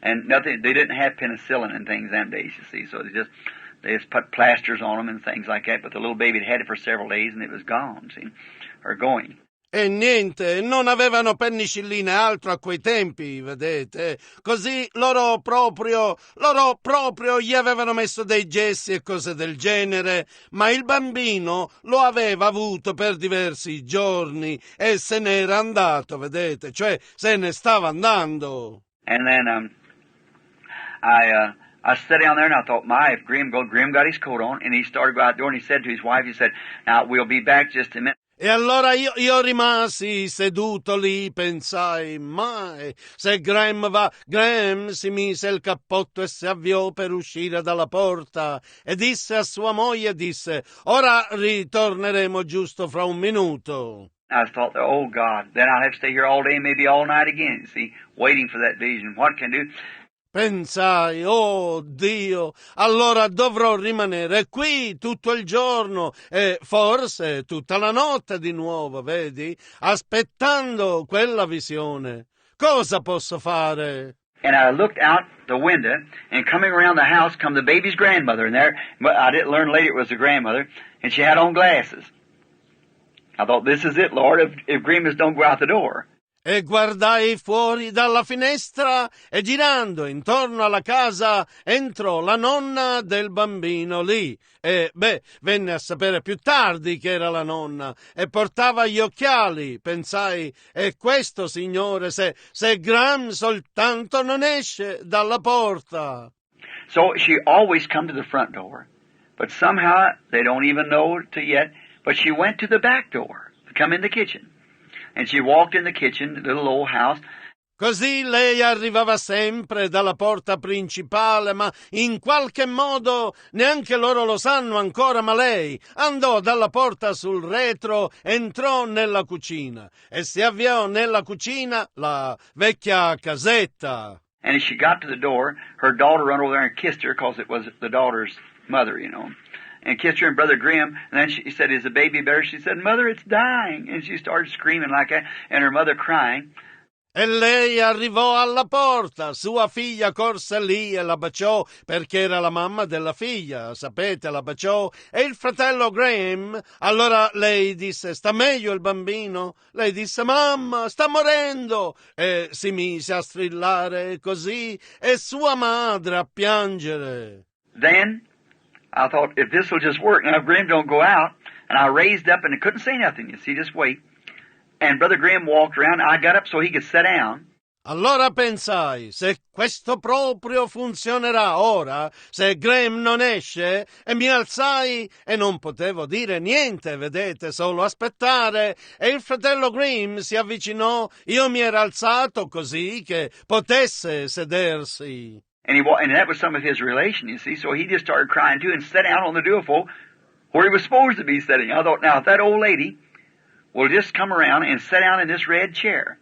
And nothing, they didn't have penicillin and things them days, you see, so they just put plasters on them and things like that, but the little baby had it for several days and it was gone, see, or going. E niente, non avevano penicillina e altro a quei tempi, vedete? Così loro proprio gli avevano messo dei gessi e cose del genere, ma il bambino lo aveva avuto per diversi giorni e se n'era andato, vedete? Cioè, se ne stava andando. And then I sat down there and I thought, if Grim got his coat on, and he started to go out the door and he said to his wife, now we'll be back just a minute. E allora io rimasi seduto lì, pensai: mai, se Graham si mise il cappotto e si avviò per uscire dalla porta e disse a sua moglie, ora ritorneremo giusto fra un minuto. I thought, oh God, then I'll have to stay here all day, maybe all night again, you see, waiting for that vision. What can I do? Pensai: oh Dio, allora dovrò rimanere qui tutto il giorno e forse tutta la notte di nuovo, vedi, aspettando quella visione. Cosa posso fare? And I looked out the window, and coming around the house come the baby's grandmother, and there, I didn't learn later it was the grandmother, and she had on glasses. I thought, this is it, Lord, if Grimace don't go out the door. E guardai fuori dalla finestra e girando intorno alla casa entrò la nonna del bambino lì e venne a sapere più tardi che era la nonna e portava gli occhiali. Pensai: e questo, signore, se Graham soltanto non esce dalla porta. So she always come to the front door, but somehow they don't even know it yet, but she went to the back door to come in the kitchen. And she walked in the kitchen, the little old house. Così lei arrivava sempre dalla porta principale, ma in qualche modo, neanche loro lo sanno ancora, ma lei andò dalla porta sul retro, entrò nella cucina e si avviò nella cucina, la vecchia casetta. And as she got to the door, her daughter ran over there and kissed her, because it was the daughter's mother, and kissed her and Brother Grimm, and then she said, is the baby better? She said, Mother, it's dying. And she started screaming like that, and her mother crying. E lei arrivò alla porta, sua figlia corse lì e la baciò, perché era la mamma della figlia, sapete, la baciò, e il fratello Graham. Allora lei disse: sta meglio il bambino? Lei disse: mamma, sta morendo, e si mise a strillare così, e sua madre a piangere. Then I thought, if this will just work, now if Graham don't go out, and I raised up and I couldn't say nothing, you see, just wait. And Brother Graham walked around, I got up so he could sit down. Allora pensai, se questo proprio funzionerà ora, se Graham non esce, e mi alzai e non potevo dire niente, vedete, solo aspettare, e il fratello Graham si avvicinò, io mi ero alzato così che potesse sedersi. And that was some of his relation, you see, so he just started crying too and sat down on the duofold where he was supposed to be sitting. I thought, now, if that old lady will just come around and sit down in this red chair.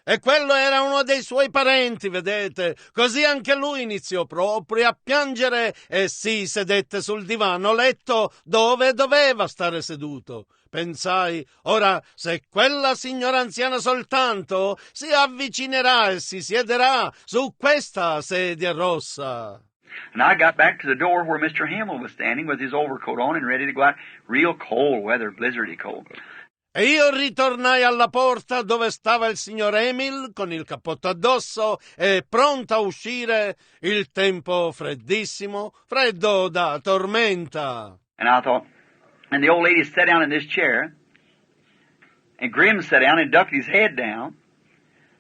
E quello era uno dei suoi parenti, vedete. Così anche lui iniziò proprio a piangere e si sedette sul divano letto dove doveva stare seduto. Pensai, ora, se quella signora anziana soltanto si avvicinerà e si siederà su questa sedia rossa. And I got back to the door where Mr. Hamill was standing with his overcoat on and ready to go out. Real cold weather, blizzardy cold. E io ritornai alla porta dove stava il signor Emil con il cappotto addosso e pronto a uscire, il tempo freddissimo, freddo da tormenta. And I thought, and the old lady sat down in this chair, and Grim sat down and ducked his head down,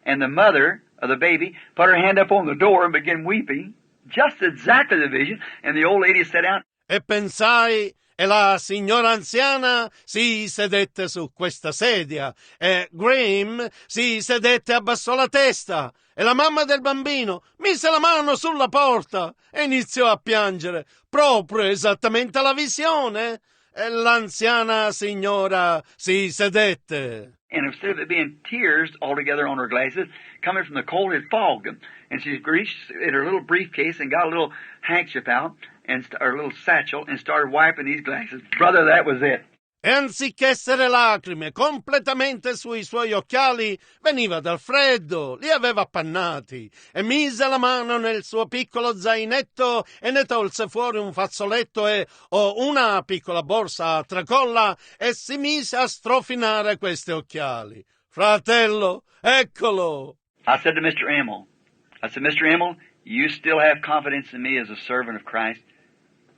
and the mother of the baby put her hand up on the door and began weeping, just exactly the vision, and the old lady sat down. E pensai, e la signora anziana si sedette su questa sedia e Graham si sedette e abbassò la testa e la mamma del bambino mise la mano sulla porta e iniziò a piangere, proprio esattamente alla visione, e l'anziana signora si sedette. And instead of it being tears altogether on her glasses, coming from the cold, it fogged them. And she reached in her little briefcase and got a little handkerchief out, or a little satchel, and started wiping these glasses. Brother, that was it. E anziché essere lacrime completamente sui suoi occhiali, veniva dal freddo, li aveva appannati, e mise la mano nel suo piccolo zainetto e ne tolse fuori un fazzoletto e una piccola borsa a tracolla e si mise a strofinare questi occhiali. Fratello, eccolo! I said to Mr. Emmel, Mr. Emmel, you still have confidence in me as a servant of Christ?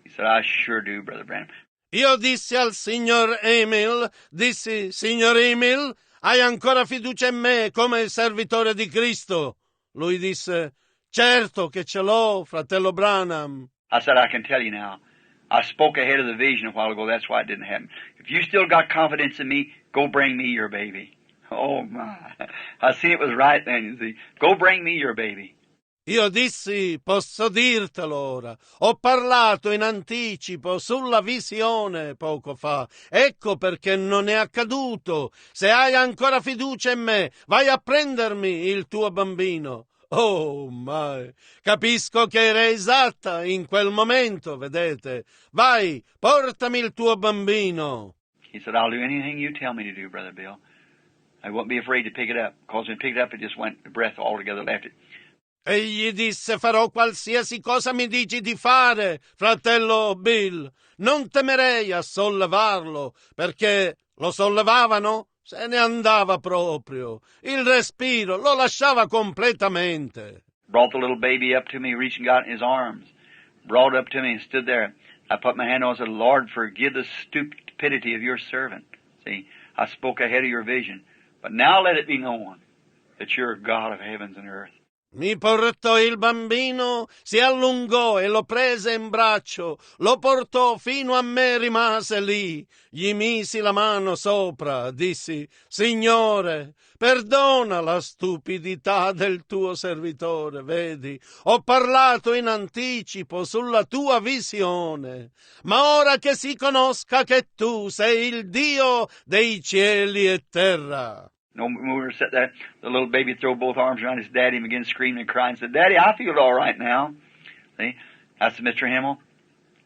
He said, I sure do, Brother Branham. Io dissi al signor Emil, signor Emil, hai ancora fiducia in me come servitore di Cristo? Lui disse, certo che ce l'ho, fratello Branham. I said, I can tell you now. I spoke ahead of the vision a while ago. That's why it didn't happen. If you still got confidence in me, go bring me your baby. Oh, my. I see it was right then, you see. Go bring me your baby. Io dissi, posso dirtelo ora, ho parlato in anticipo sulla visione poco fa, ecco perché non è accaduto. Se hai ancora fiducia in me, vai a prendermi il tuo bambino. Oh, my, capisco che era esatta in quel momento, vedete. Vai, portami il tuo bambino. He said, I'll do anything you tell me to do, Brother Bill. I won't be afraid to pick it up, because when I picked it up, it just went, the breath altogether left it. Egli disse, farò qualsiasi cosa mi dici di fare, fratello Bill. Non temerei a sollevarlo, perché lo sollevavano, se ne andava proprio. Il respiro lo lasciava completamente. Brought the little baby up to me, reached and got in his arms. Brought it up to me and stood there. I put my hand on it and said, Lord, forgive the stupidity of your servant. See, I spoke ahead of your vision. But now let it be known that you're a God of heavens and earth. Mi portò il bambino, si allungò e lo prese in braccio, lo portò fino a me, rimase lì, gli misi la mano sopra, dissi, Signore, perdona la stupidità del tuo servitore, vedi, ho parlato in anticipo sulla tua visione, ma ora che si conosca che tu sei il Dio dei cieli e terra. No, when we were sitting there, the little baby threw both arms around his daddy and began screaming and crying and said, Daddy, I feel all right now. See? I said, Mr. Himmel,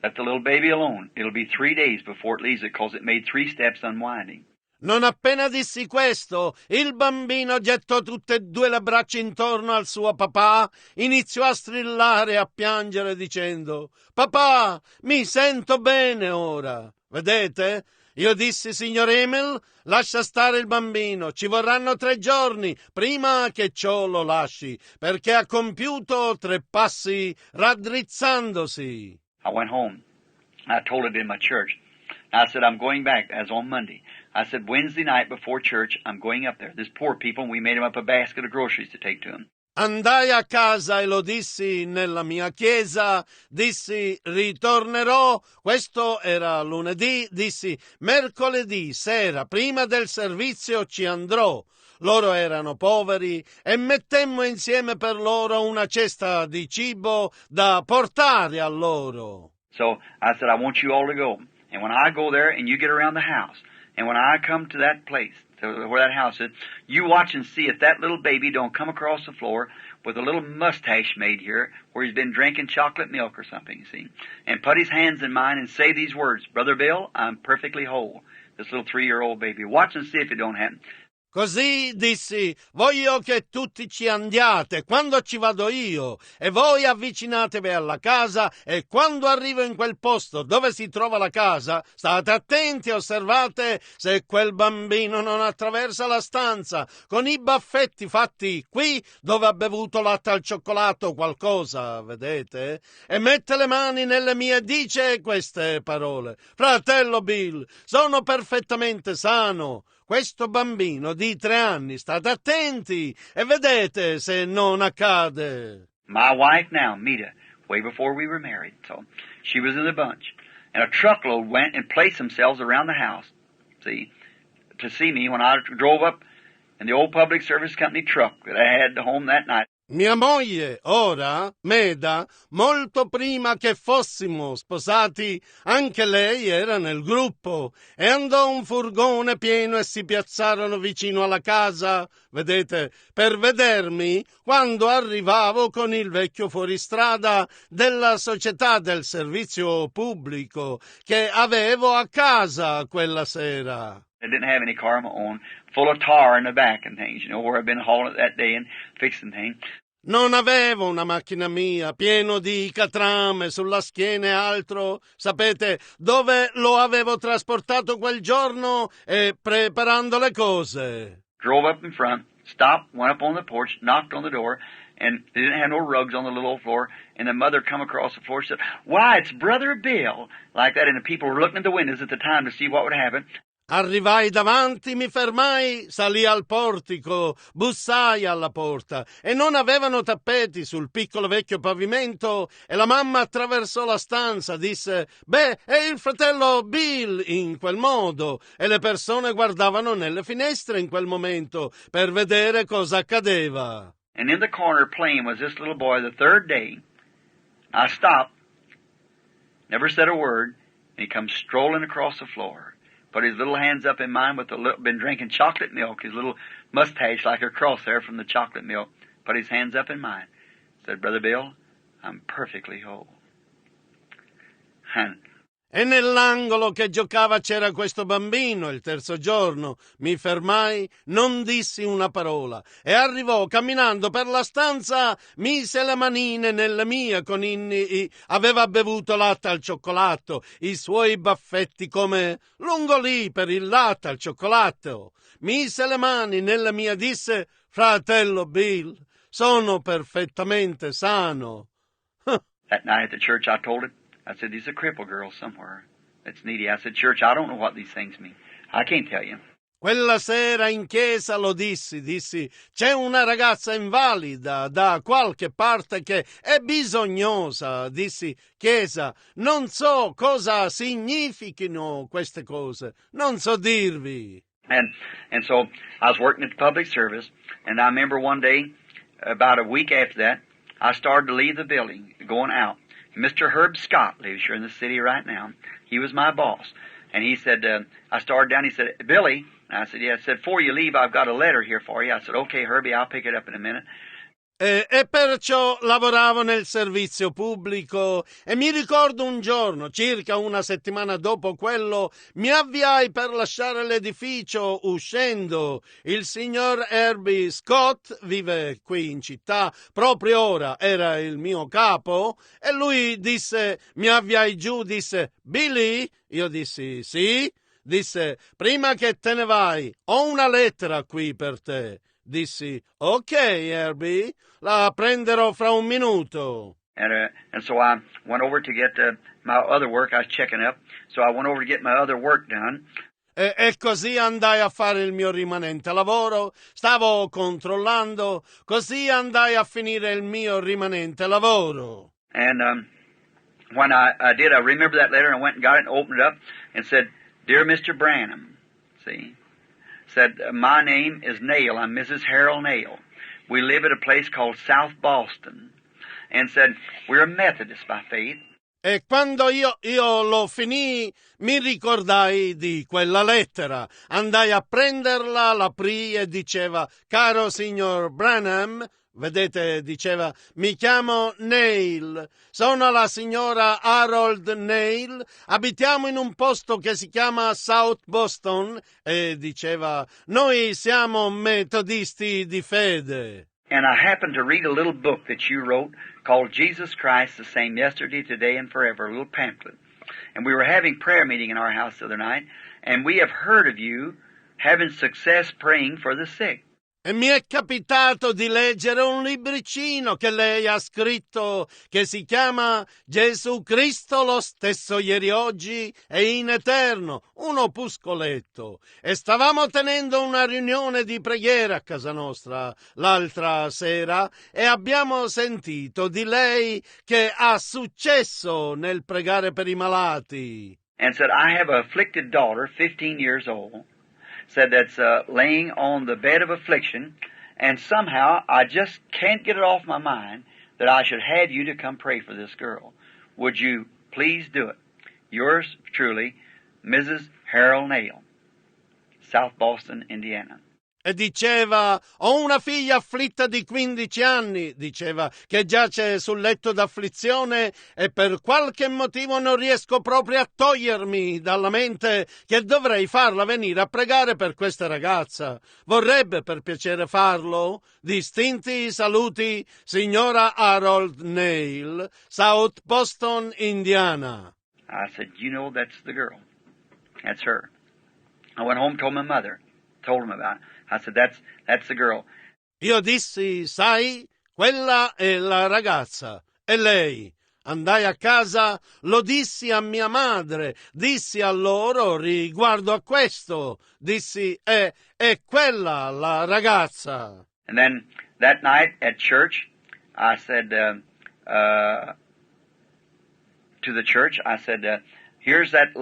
let the little baby alone. It'll be 3 days before it leaves it because it made 3 steps unwinding. Non appena dissi questo, il bambino gettò tutte e due le braccia intorno al suo papà, iniziò a strillare e a piangere dicendo, Papà, mi sento bene ora. Vedete? Io dissi, signor Emil, lascia stare il bambino, ci vorranno 3 giorni prima che ciò lo lasci, perché ha compiuto 3 passi raddrizzandosi. I went home. I told it in my church. I said, I'm going back as on Monday. I said, Wednesday night before church, I'm going up there. There's poor people, and we made them up a basket of groceries to take to them. Andai a casa e lo dissi nella mia chiesa, dissi ritornerò, questo era lunedì, dissi mercoledì sera, prima del servizio ci andrò. Loro erano poveri e mettemmo insieme per loro una cesta di cibo da portare a loro. So I said, I want you all to go. And when I go there and you get around the house, and when I come to that place, to where that house is, you watch and see if that little baby don't come across the floor with a little mustache made here where he's been drinking chocolate milk or something, you see, and put his hands in mine and say these words, Brother Bill, I'm perfectly whole. This little 3-year-old baby. Watch and see if it don't happen. Così dissi, voglio che tutti ci andiate quando ci vado io e voi avvicinatevi alla casa e quando arrivo in quel posto dove si trova la casa, state attenti e osservate se quel bambino non attraversa la stanza con i baffetti fatti qui dove ha bevuto latte al cioccolato o qualcosa, vedete? E mette le mani nelle mie e dice queste parole, fratello Bill, sono perfettamente sano. Questo bambino di 3 anni, state attenti e vedete se non accade. My wife now, Mita, way before we were married, so she was in the bunch. And a truckload went and placed themselves around the house, see, to see me when I drove up in the old public service company truck that I had home that night. Mia moglie, ora, Meda, molto prima che fossimo sposati, anche lei era nel gruppo e andò un furgone pieno e si piazzarono vicino alla casa, vedete, per vedermi quando arrivavo con il vecchio fuoristrada della società del servizio pubblico che avevo a casa quella sera. I didn't have any car of my own, full of tar in the back and things, you know, where I'd been hauling it that day and fixing things. Non avevo una macchina mia, pieno di catrame sulla schiena e altro, sapete, dove lo avevo trasportato quel giorno e preparando le cose. Drove up in front, stopped, went up on the porch, knocked on the door, and they didn't have no rugs on the little old floor, and the mother come across the floor and said, why, it's Brother Bill, like that, and the people were looking at the windows at the time to see what would happen. Arrivai davanti, mi fermai, salì al portico, bussai alla porta e non avevano tappeti sul piccolo vecchio pavimento e la mamma attraversò la stanza, disse «Beh, è il fratello Bill» in quel modo e le persone guardavano nelle finestre in quel momento per vedere cosa accadeva. And in the corner playing was this little boy the third day. I stopped, never said a word, and he comes strolling across the floor. Put his little hands up in mine with been drinking chocolate milk, his little mustache like a crosshair from the chocolate milk. Put his hands up in mine. Said, Brother Bill, I'm perfectly whole. E nell'angolo che giocava c'era questo bambino. Il terzo giorno mi fermai, non dissi una parola e arrivò camminando per la stanza, mise le manine nelle mie con aveva bevuto latte al cioccolato, i suoi baffetti come lungo lì per il latte al cioccolato. Mise le mani nelle mie e disse, fratello Bill, sono perfettamente sano. That night at the church I told him, I said, there's a crippled girl somewhere that's needy. I said, church, I don't know what these things mean. I can't tell you. Quella sera in chiesa lo dissi, c'è una ragazza invalida da qualche parte che è bisognosa. Dissi, chiesa, non so cosa significhino queste cose, non so dirvi. And so I was working at the public service, and I remember one day, about a week after that, I started to leave the building, going out. Mr. Herb Scott lives here in the city right now. He was my boss. And he said, I started down, he said, Billy, and I said, yeah, I said, before you leave, I've got a letter here for you. I said, okay, Herbie, I'll pick it up in a minute. E perciò lavoravo nel servizio pubblico e mi ricordo un giorno, circa una settimana dopo quello, mi avviai per lasciare l'edificio uscendo. Il signor Herbie Scott vive qui in città, proprio ora era il mio capo, e lui disse, mi avviai giù, disse, Billy? Io dissi, sì. Disse, prima che te ne vai, ho una lettera qui per te. Dissi, ok, Herbie, la prenderò fra un minuto. And so I went over to get my other work. I was checking up. So I went over to get my other work done. E così andai a fare il mio rimanente lavoro, stavo controllando, così andai a finire il mio rimanente lavoro. And when I did, I remember that letter, and I went and got it and opened it up and said, Dear Mr. Branham, see, said, my name is Nail. I'm Mrs. Harold Nail. We live at a place called South Boston. And said, we're Methodists by faith. E quando io lo finii, mi ricordai di quella lettera. Andai a prenderla, l'aprii e diceva, caro signor Branham, vedete, diceva, mi chiamo Neil, sono la signora Harold Neil, abitiamo in un posto che si chiama South Boston, e diceva, noi siamo metodisti di fede. And I happened to read a little book that you wrote called Jesus Christ, the same yesterday, today, and forever, a little pamphlet. And we were having prayer meeting in our house the other night, and we have heard of you having success praying for the sick. E mi è capitato di leggere un libricino che lei ha scritto che si chiama Gesù Cristo lo stesso ieri, oggi e in eterno, un opuscoletto. E stavamo tenendo una riunione di preghiera a casa nostra l'altra sera e abbiamo sentito di lei che ha successo nel pregare per i malati. And said, I have an afflicted daughter, 15 years old, said that's laying on the bed of affliction, and somehow I just can't get it off my mind that I should have you to come pray for this girl. Would you please do it? Yours truly, Mrs. Harold Nail, South Boston, Indiana. E diceva, ho una figlia afflitta di 15 anni, diceva, che giace sul letto d'afflizione e per qualche motivo non riesco proprio a togliermi dalla mente che dovrei farla venire a pregare per questa ragazza. Vorrebbe per piacere farlo? Distinti saluti, signora Harold Neil, South Boston, Indiana. I said, you know, that's the girl. That's her. I went home, told my mother, told him about it. I said, that's the girl. Io dissi, sai, quella è la ragazza, è lei. Andai a casa, lo dissi a mia madre, dissi a loro riguardo a questo, dissi, è quella la ragazza. And then that night at church, I said to the church, I said, here's that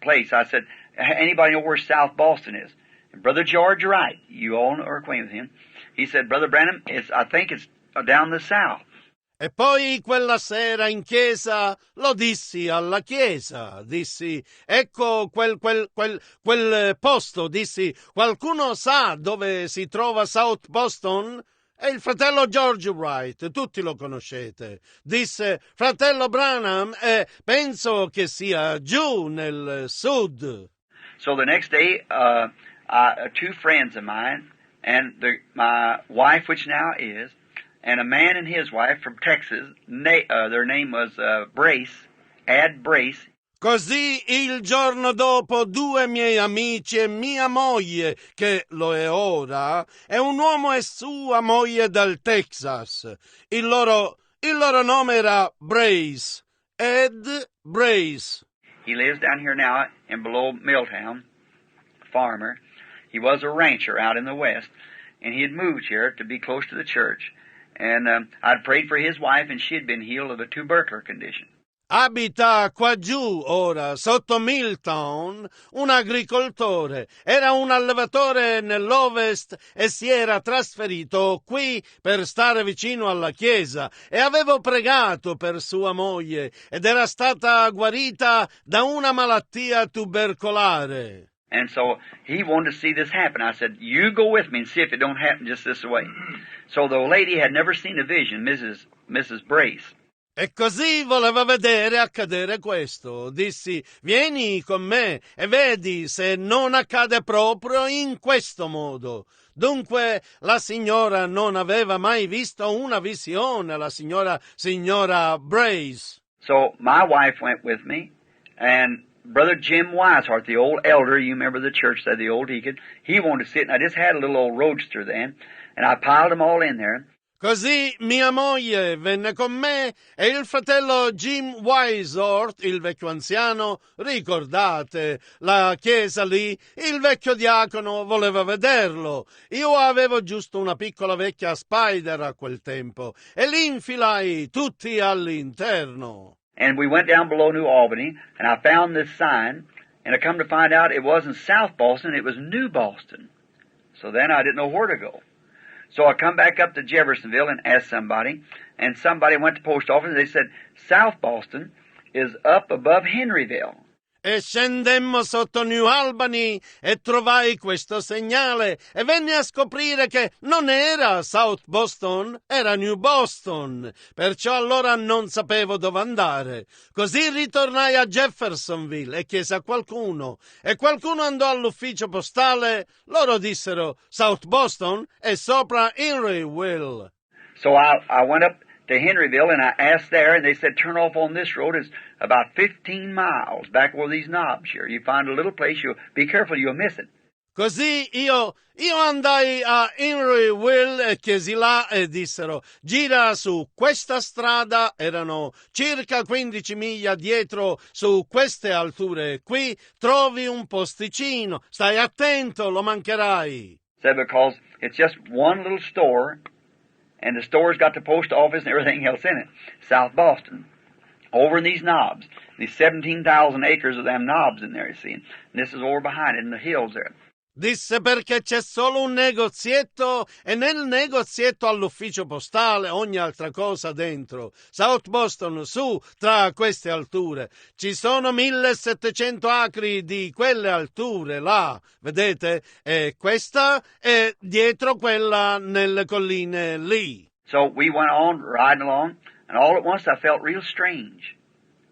place. I said, anybody know where South Boston is? Brother George Wright, you all are acquainted with him. He said, Brother Branham, I think it's down the south. E poi quella sera in chiesa lo dissi alla chiesa, dissi, ecco quel posto, dissi, qualcuno sa dove si trova South Boston? È il fratello George Wright, tutti lo conoscete. Disse, fratello Branham, penso che sia giù nel sud. So the next day, two friends of mine, and my wife, which now is, and a man and his wife from Texas, their name was Brace. Così il giorno dopo 2 miei amici e mia moglie, che lo è ora, e un uomo e sua moglie dal Texas. Il loro nome era Brace, Ed Brace. He lives down here now in below Milltown, farmer. He was a rancher out in the west, and he had moved here to be close to the church. And I'd prayed for his wife, and she had been healed of a tubercular condition. Abita qua giù ora, sotto Milltown, un agricoltore. Era un allevatore nell'ovest e si era trasferito qui per stare vicino alla chiesa. E avevo pregato per sua moglie ed era stata guarita da una malattia tubercolare. And so he wanted to see this happen. I said, you go with me and see if it don't happen just this way. So the lady had never seen a vision, Mrs. Brace. E così voleva vedere accadere questo. Dissi, vieni con me e vedi se non accade proprio in questo modo. Dunque la signora non aveva mai visto una visione, la signora Brace. So my wife went with me, and Brother Jim Weishart, the old elder, you remember the church said, the old deacon, he wanted to sit, and I just had a little old roadster then, and I piled them all in there. Così mia moglie venne con me e il fratello Jim Wisort, il vecchio anziano, ricordate, la chiesa lì, il vecchio diacono voleva vederlo. Io avevo giusto una piccola vecchia Spider a quel tempo e li infilai tutti all'interno. And we went down below New Albany, and I found this sign, and I come to find out it wasn't South Boston, it was New Boston. So then I didn't know where to go. So I come back up to Jeffersonville and asked somebody, and somebody went to the post office, and they said, South Boston is up above Henryville. E scendemmo sotto New Albany e trovai questo segnale e venni a scoprire che non era South Boston, era New Boston. Perciò allora non sapevo dove andare. Così ritornai a Jeffersonville e chiesi a qualcuno. E qualcuno andò all'ufficio postale. Loro dissero South Boston è sopra Henryville. So I went up to Henryville, and I asked there, and they said, turn off on this road. It's about 15 miles back where these knobs here. You find a little place, you be careful, you'll miss it. Così io andai a Henryville e chiesi là e dissero gira su questa strada, erano circa 15 miglia dietro su queste alture, qui trovi un posticino, stai attento, lo mancherai. Said because it's just one little store, and the store's got the post office and everything else in it. South Boston. Over in these knobs. These 17,000 acres of them knobs in there, you see. And this is over behind it in the hills there. Disse perché c'è solo un negozietto e nel negozietto all'ufficio postale ogni altra cosa dentro. South Boston, su, tra queste alture. Ci sono 1700 acri di quelle alture là, vedete? E questa è dietro quella nelle colline lì. So we went on riding along, and all at once I felt real strange.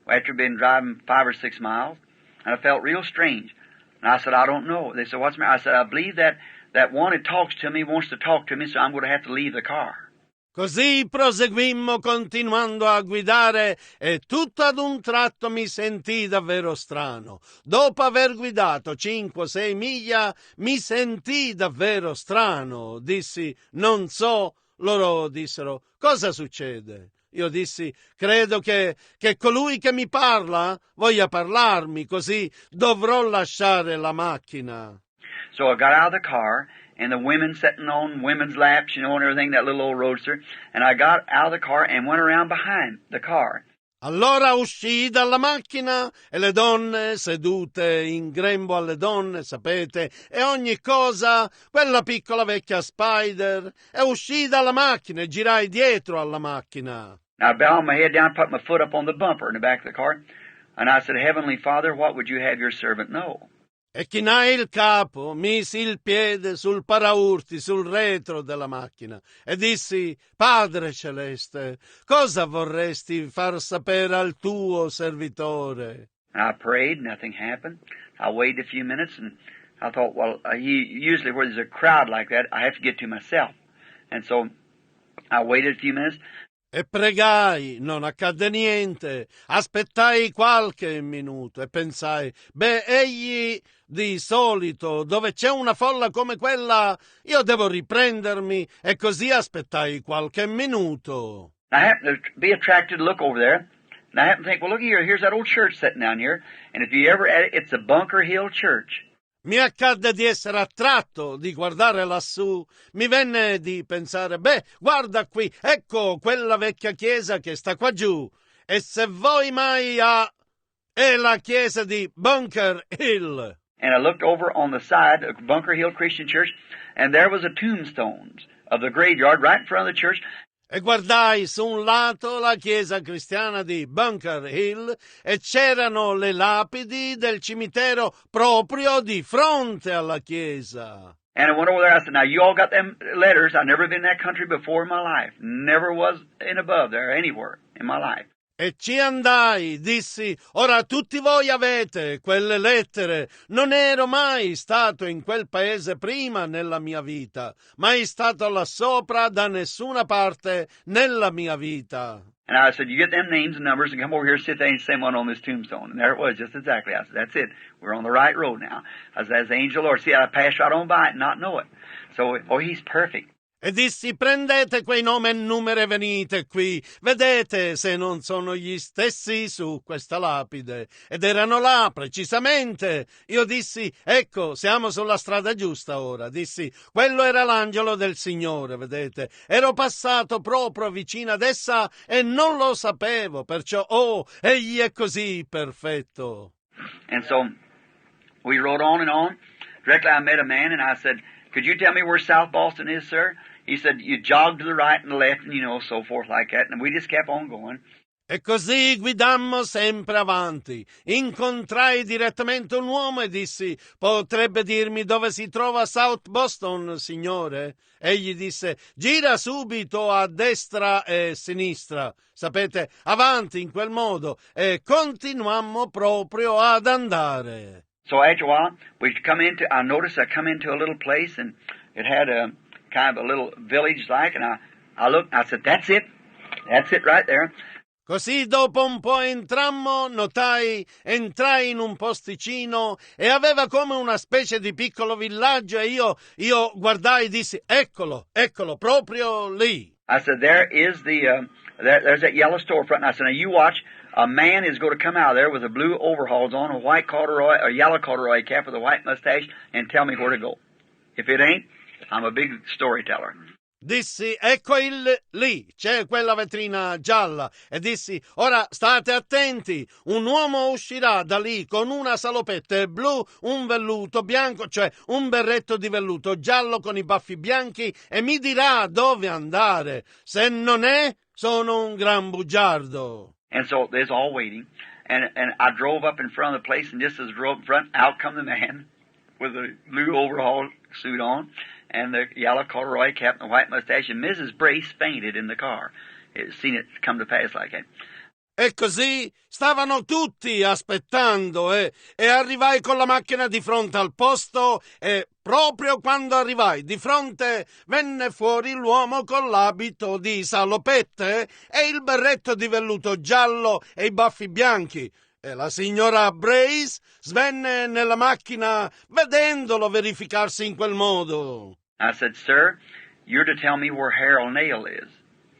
After been driving 5 or 6 miles, and I felt real strange. And I said, I don't know. They said, what's the matter? I said, I believe that one who talks to me wants to talk to me, so I'm going to have to leave the car. Così proseguimmo continuando a guidare e tutto ad un tratto mi sentii davvero strano. Dopo aver guidato 5-6 miglia mi sentii davvero strano. Dissi, non so. Loro dissero, cosa succede? Io dissi, credo che colui che mi parla voglia parlarmi, così dovrò lasciare la macchina. So I got out of the car, and the women sitting on women's laps, you know, and everything, that little old roadster, and I got out of the car and went around behind the car. Allora uscii dalla macchina e le donne sedute in grembo alle donne, sapete, e ogni cosa, quella piccola vecchia Spider, e uscii dalla macchina e girai dietro alla macchina. I bowed my head down, put my foot up on the bumper in the back of the car, and I said, Heavenly Father, what would you have your servant know? E chinai il capo, misi il piede sul paraurti, sul retro della macchina e dissi, Padre Celeste, cosa vorresti far sapere al tuo servitore? I prayed, nothing happened. I waited a few minutes, and I thought, well, usually where there's a crowd like that, I have to get to myself. And so I waited a few minutes. E pregai, non accadde niente. Aspettai qualche minuto e pensai, egli di solito, dove c'è una folla come quella, io devo riprendermi, e così aspettai qualche minuto. I happened to be attracted to look over there, and I happened to think, well, look here, here's that old church sitting down here, and if you ever at it, it's a Bunker Hill Church. Mi accadde di essere attratto, di guardare lassù. Mi venne di pensare, guarda qui, ecco quella vecchia chiesa che sta qua giù. E se voi mai è la chiesa di Bunker Hill. And I looked over on the side of Bunker Hill Christian Church, and there was a tombstone of the graveyard right in front of the church. E guardai su un lato la chiesa cristiana di Bunker Hill e c'erano le lapidi del cimitero proprio di fronte alla chiesa. And I went over there, I said, now you all got them letters. I've never been in that country before in my life. Never was in above there anywhere in my life. E ci andai, dissi, ora tutti voi avete quelle lettere. Non ero mai stato in quel paese prima nella mia vita, mai stato là sopra da nessuna parte nella mia vita. And I said, you get them names and numbers and come over here and sit there and say one on this tombstone. And there it was, just exactly. I said, that's it. We're on the right road now. I said, as the angel of the Lord. See, I passed right on by it and not know it. So, he's perfect. E dissi: prendete quei nomi e numeri e venite qui, vedete se non sono gli stessi su questa lapide. Ed erano là precisamente. Io dissi: ecco, siamo sulla strada giusta ora. Dissi: quello era l'angelo del Signore, vedete. Ero passato proprio vicino ad essa e non lo sapevo, perciò, oh, egli è così perfetto. And so we rode on and on. Directly I met a man and I said, could you tell me where South Boston is, sir? He said, you jog to the right and the left and, so forth like that. And we just kept on going. E così guidammo sempre avanti. Incontrai direttamente un uomo e dissi: potrebbe dirmi dove si trova South Boston, signore? Egli disse: gira subito a destra e sinistra. Sapete, avanti in quel modo. E continuammo proprio ad andare. So after a while, I noticed I come into a little place and it had a kind of a little village like, and I looked, I said, that's it right there. Così dopo un po' entrai in un posticino e aveva come una specie di piccolo villaggio e io guardai e dissi: eccolo, proprio lì. I said, there's that yellow storefront. And I said, now you watch, a man is going to come out of there with a blue overalls on, a yellow corduroy cap with a white mustache, and tell me where to go. If it ain't, I'm a big storyteller. Dissi: ecco lì, c'è quella vetrina gialla. E dissi: ora state attenti, un uomo uscirà da lì con una salopette blu, un velluto bianco, cioè un berretto di velluto giallo con i baffi bianchi, e mi dirà dove andare. Se non è, sono un gran bugiardo. And so there's all waiting, and I drove up in front of the place, and just as I drove in front, out come the man with the blue overall suit on and the yellow corduroy cap and the white mustache, and Mrs. Brace fainted in the car. Seen it come to pass like that. E così stavano tutti aspettando e arrivai con la macchina di fronte al posto e proprio quando arrivai di fronte venne fuori l'uomo con l'abito di salopette e il berretto di velluto giallo e i baffi bianchi. E la signora Brace svenne nella macchina vedendolo verificarsi in quel modo. I said, sir, you're to tell me where Harold Nail is.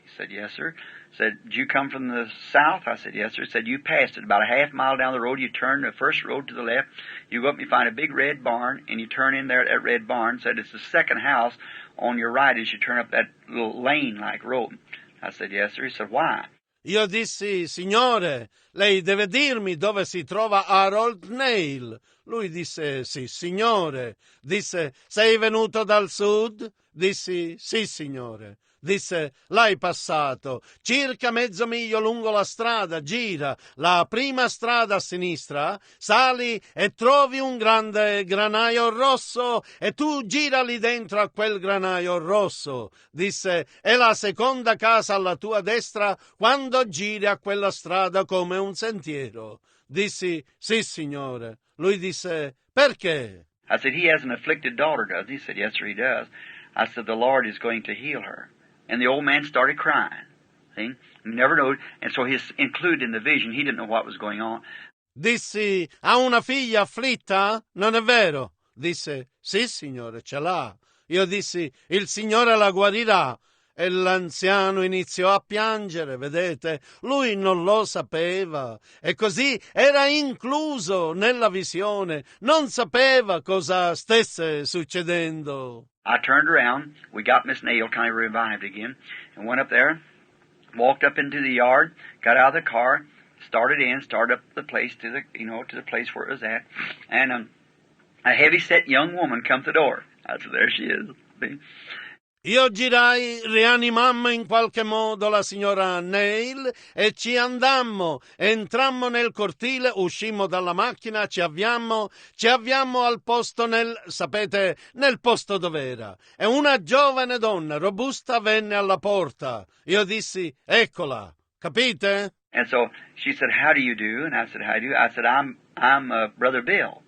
He said, yes, sir. Said, did you come from the south? I said, yes, sir. Said, you passed it about a half mile down the road. You turn the first road to the left. You go up and you find a big red barn, and you turn in there at that red barn. Said, it's the second house on your right as you turn up that little lane-like road. I said, yes, sir. He said, why? Io dissi: signore, lei deve dirmi dove si trova Harold Nail. Lui disse: sì, signore. Disse: sei venuto dal sud? Dissi: sì, signore. Disse: l'hai passato circa mezzo miglio lungo la strada, gira la prima strada a sinistra, sali e trovi un grande granaio rosso e tu gira lì dentro a quel granaio rosso. Disse: è la seconda casa alla tua destra quando giri a quella strada come un sentiero. Dissi: sì, signore. Lui disse: perché? I said, he has an afflicted daughter, does he? He said, yes, sir, he does. I said, the Lord is going to heal her. And the old man started crying. See? He never knowed. And so he's included in the vision. He didn't know what was going on. Dissi: ha una figlia afflitta? Non è vero? Disse: sì, signore, ce l'ha. Io dissi: il Signore la guarirà. E l'anziano iniziò a piangere, vedete? Lui non lo sapeva. E così era incluso nella visione. Non sapeva cosa stesse succedendo. I turned around. We got Miss Nail kind of revived again and went up there, walked up into the yard, got out of the car, started up the place to the place where it was at. And a heavy-set young woman come to the door. I said, there she is. See? Io girai, rianimammo in qualche modo la signora Nail e ci andammo, entrammo nel cortile, uscimmo dalla macchina, ci avviammo al posto nel posto dov'era. E una giovane donna robusta venne alla porta. Io dissi: eccola, capite? And so she said, how do you do? And I said, how do you? I said, I'm Brother Bill.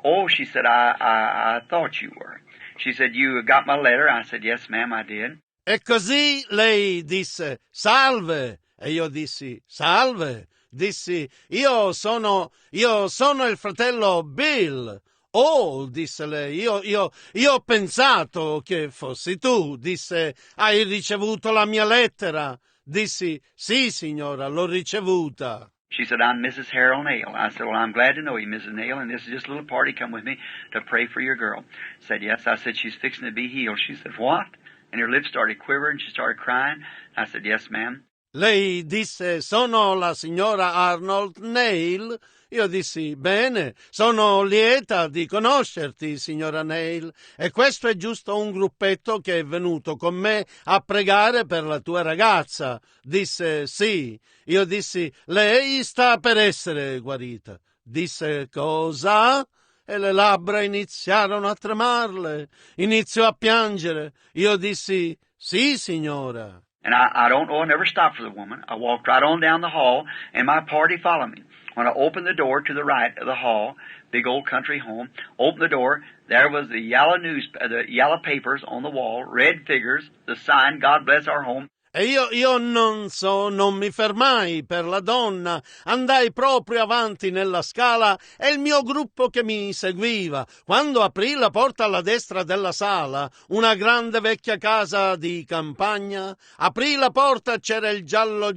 Oh, she said, I thought you were. She said, you got my letter? I said, yes, ma'am, I did. E così lei disse: salve. E io dissi: salve. Dissi: io sono il fratello Bill. Oh, disse lei, io ho pensato che fossi tu. Disse, hai ricevuto la mia lettera? Dissi, sì, signora, l'ho ricevuta. She said, I'm Mrs. Harold Nail. I said, well, I'm glad to know you, Mrs. Nail, and this is just a little party. Come with me to pray for your girl. Said, yes. I said, she's fixing to be healed. She said, what? And her lips started quivering. She started crying. I said, yes, ma'am. Lei disse, sono la signora Arnold Nail? Io dissi, bene, sono lieta di conoscerti, signora Nail, e questo è giusto un gruppetto che è venuto con me a pregare per la tua ragazza. Disse, sì. Io dissi, lei sta per essere guarita. Disse, cosa? E le labbra iniziarono a tremarle. Iniziò a piangere. Io dissi, sì, signora. And I don't know, I never stopped for the woman. I walked right on down the hall, and my party followed me. When I opened the door to the right of the hall, big old country home, opened the door, there was the yellow papers on the wall, red figures, the sign, God bless our home. E io non mi fermai per la donna, andai proprio avanti nella scala e il mio gruppo che mi seguiva. Quando aprì la porta alla destra della sala, una grande vecchia casa di campagna, aprì la porta, c'era il giallo,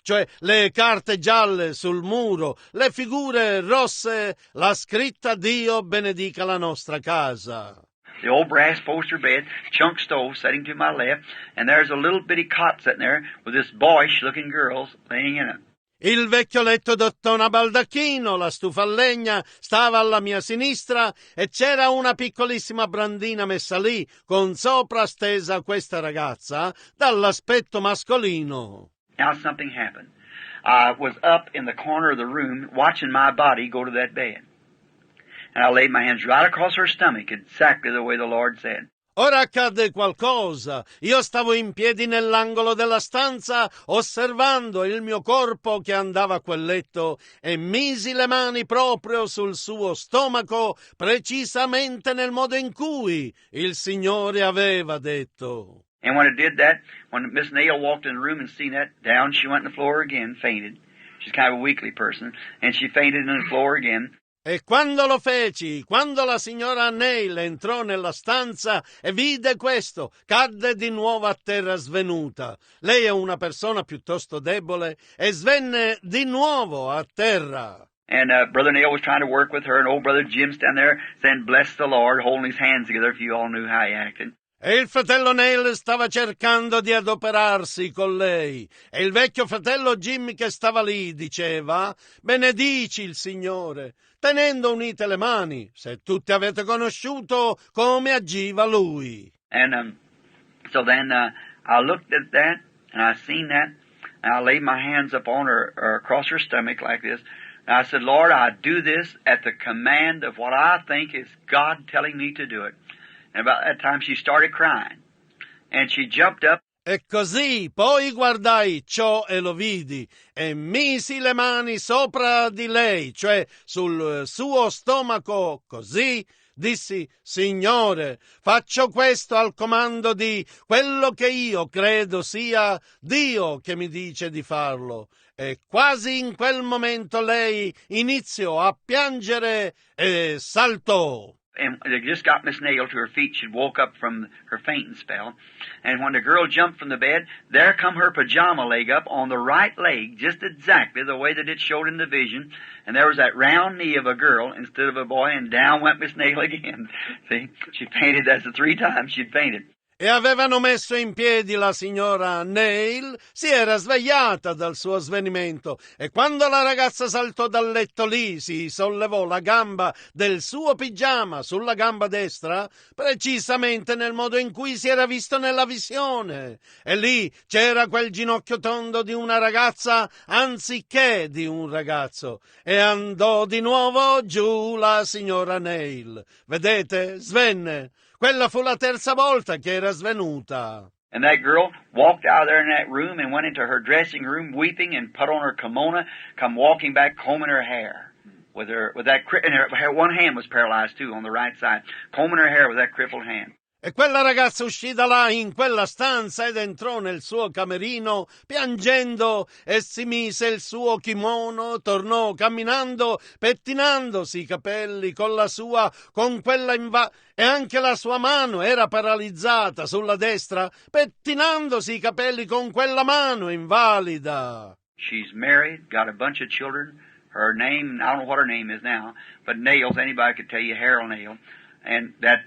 cioè le carte gialle sul muro, le figure rosse, la scritta Dio benedica la nostra casa. The old brass poster bed, chunk stove sitting to my left, and there's a little bitty cot sitting there with this boyish-looking girl laying in it. Il vecchio letto d'ottone a baldacchino, la stufa a legna, stava alla mia sinistra e c'era una piccolissima brandina messa lì, con sopra stesa questa ragazza, dall'aspetto mascolino. Now something happened. I was up in the corner of the room watching my body go to that bed. And I laid my hands right across her stomach, exactly the way the Lord said. Ora accadde qualcosa. Io stavo in piedi nell'angolo della stanza, osservando il mio corpo che andava a quel letto, e misi le mani proprio sul suo stomaco, precisamente nel modo in cui il Signore aveva detto. And when it did that, when Miss Nail walked in the room and seen that, down she went on the floor again, fainted. She's kind of a weakly person, and she fainted on the floor again. E quando lo feci, quando la signora Neil entrò nella stanza e vide questo, cadde di nuovo a terra svenuta. Lei è una persona piuttosto debole e svenne di nuovo a terra. And Brother Nail was trying to work with her, and old Brother Jim standing there saying, bless the Lord, holding his hands together if you all knew how he acted. E il fratello Neil stava cercando di adoperarsi con lei. E il vecchio fratello Jim che stava lì diceva, benedici il Signore, tenendo unite le mani, se tutti avete conosciuto come agiva lui. And so then I looked at that, and I seen that, and I laid my hands up on her, or across her stomach like this, and I said, Lord, I do this at the command of what I think is God telling me to do it. And about that time she started crying. And she jumped up. E così poi guardai ciò e lo vidi, e misi le mani sopra di lei, cioè sul suo stomaco, così dissi, Signore, faccio questo al comando di quello che io credo sia Dio che mi dice di farlo. E quasi in quel momento lei iniziò a piangere e saltò. And they just got Miss Nail to her feet. She'd woke up from her fainting spell. And when the girl jumped from the bed, there come her pajama leg up on the right leg, just exactly the way that it showed in the vision. And there was that round knee of a girl instead of a boy, and down went Miss Nail again. See, she fainted. That's the 3 times she'd fainted. E avevano messo in piedi la signora Neil, si era svegliata dal suo svenimento e quando la ragazza saltò dal letto lì si sollevò la gamba del suo pigiama sulla gamba destra, precisamente nel modo in cui si era visto nella visione. E lì c'era quel ginocchio tondo di una ragazza anziché di un ragazzo e andò di nuovo giù la signora Neil. Vedete? Svenne. Quella fu la terza volta che era svenuta. And that girl walked out of there in that room and went into her dressing room weeping and put on her kimono, come walking back combing her hair. And her one hand was paralyzed too on the right side, combing her hair with that crippled hand. E quella ragazza uscì da là in quella stanza ed entrò nel suo camerino piangendo e si mise il suo kimono, tornò camminando, pettinandosi i capelli con quella e anche la sua mano era paralizzata sulla destra, pettinandosi i capelli con quella mano invalida. She's married, got a bunch of children. Her name, I don't know what her name is now, but Nails, anybody could tell you, Harold Nail, and that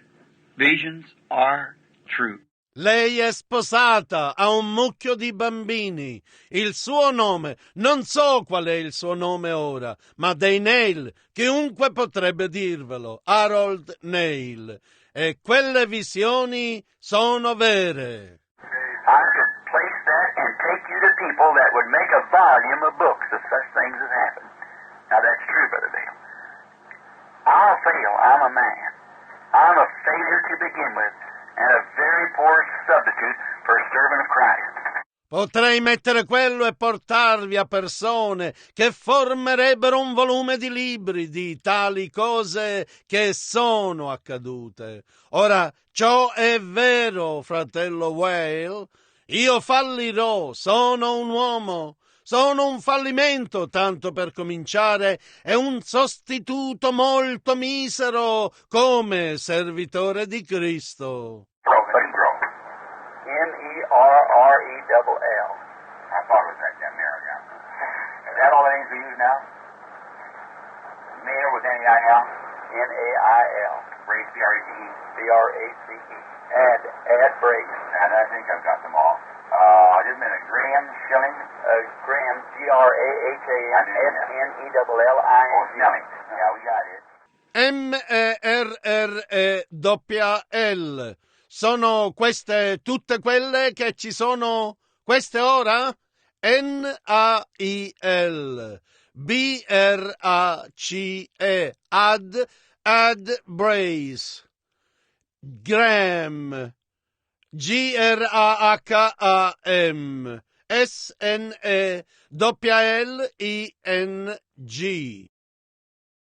visions are true. Lei è sposata, ha un mucchio di bambini. Il suo nome, non so qual è il suo nome ora, ma dei Nail, chiunque potrebbe dirvelo, Harold Nail. E quelle visioni sono vere. I could place that and take you to people that would make a volume of books if such things have happened. Now that's true, Brother Dale. I'll fail. I'm a man. I'm a failure to begin with, and a very poor substitute for a servant of Christ. Potrei mettere quello e portarvi a persone che formerebbero un volume di libri di tali cose che sono accadute. Ora, ciò è vero, fratello Whale. Io fallirò, sono un uomo. Sono un fallimento, tanto per cominciare, e un sostituto molto misero come servitore di Cristo. Merrell. I thought it was that Merrell, yeah. Is that all the names we use now? Nail with N-E-I-L? N-A-I-L. Brace, B-R-A-C-E. B-R-A-C-E. Add Brace. And I think I've got them all. Just a minute. Graham, Schilling. Graham, G-R-A-H-A-M-S-N-E-L-L-I-N-G. Oh, Schilling. Yeah, we got it. M-E-R-R-E-L. Sono queste tutte quelle che ci sono queste ora? N-A-I-L. B-R-A-C-E. Add Brace. Graham. Graham. S-N-E-L-L-I-N-G.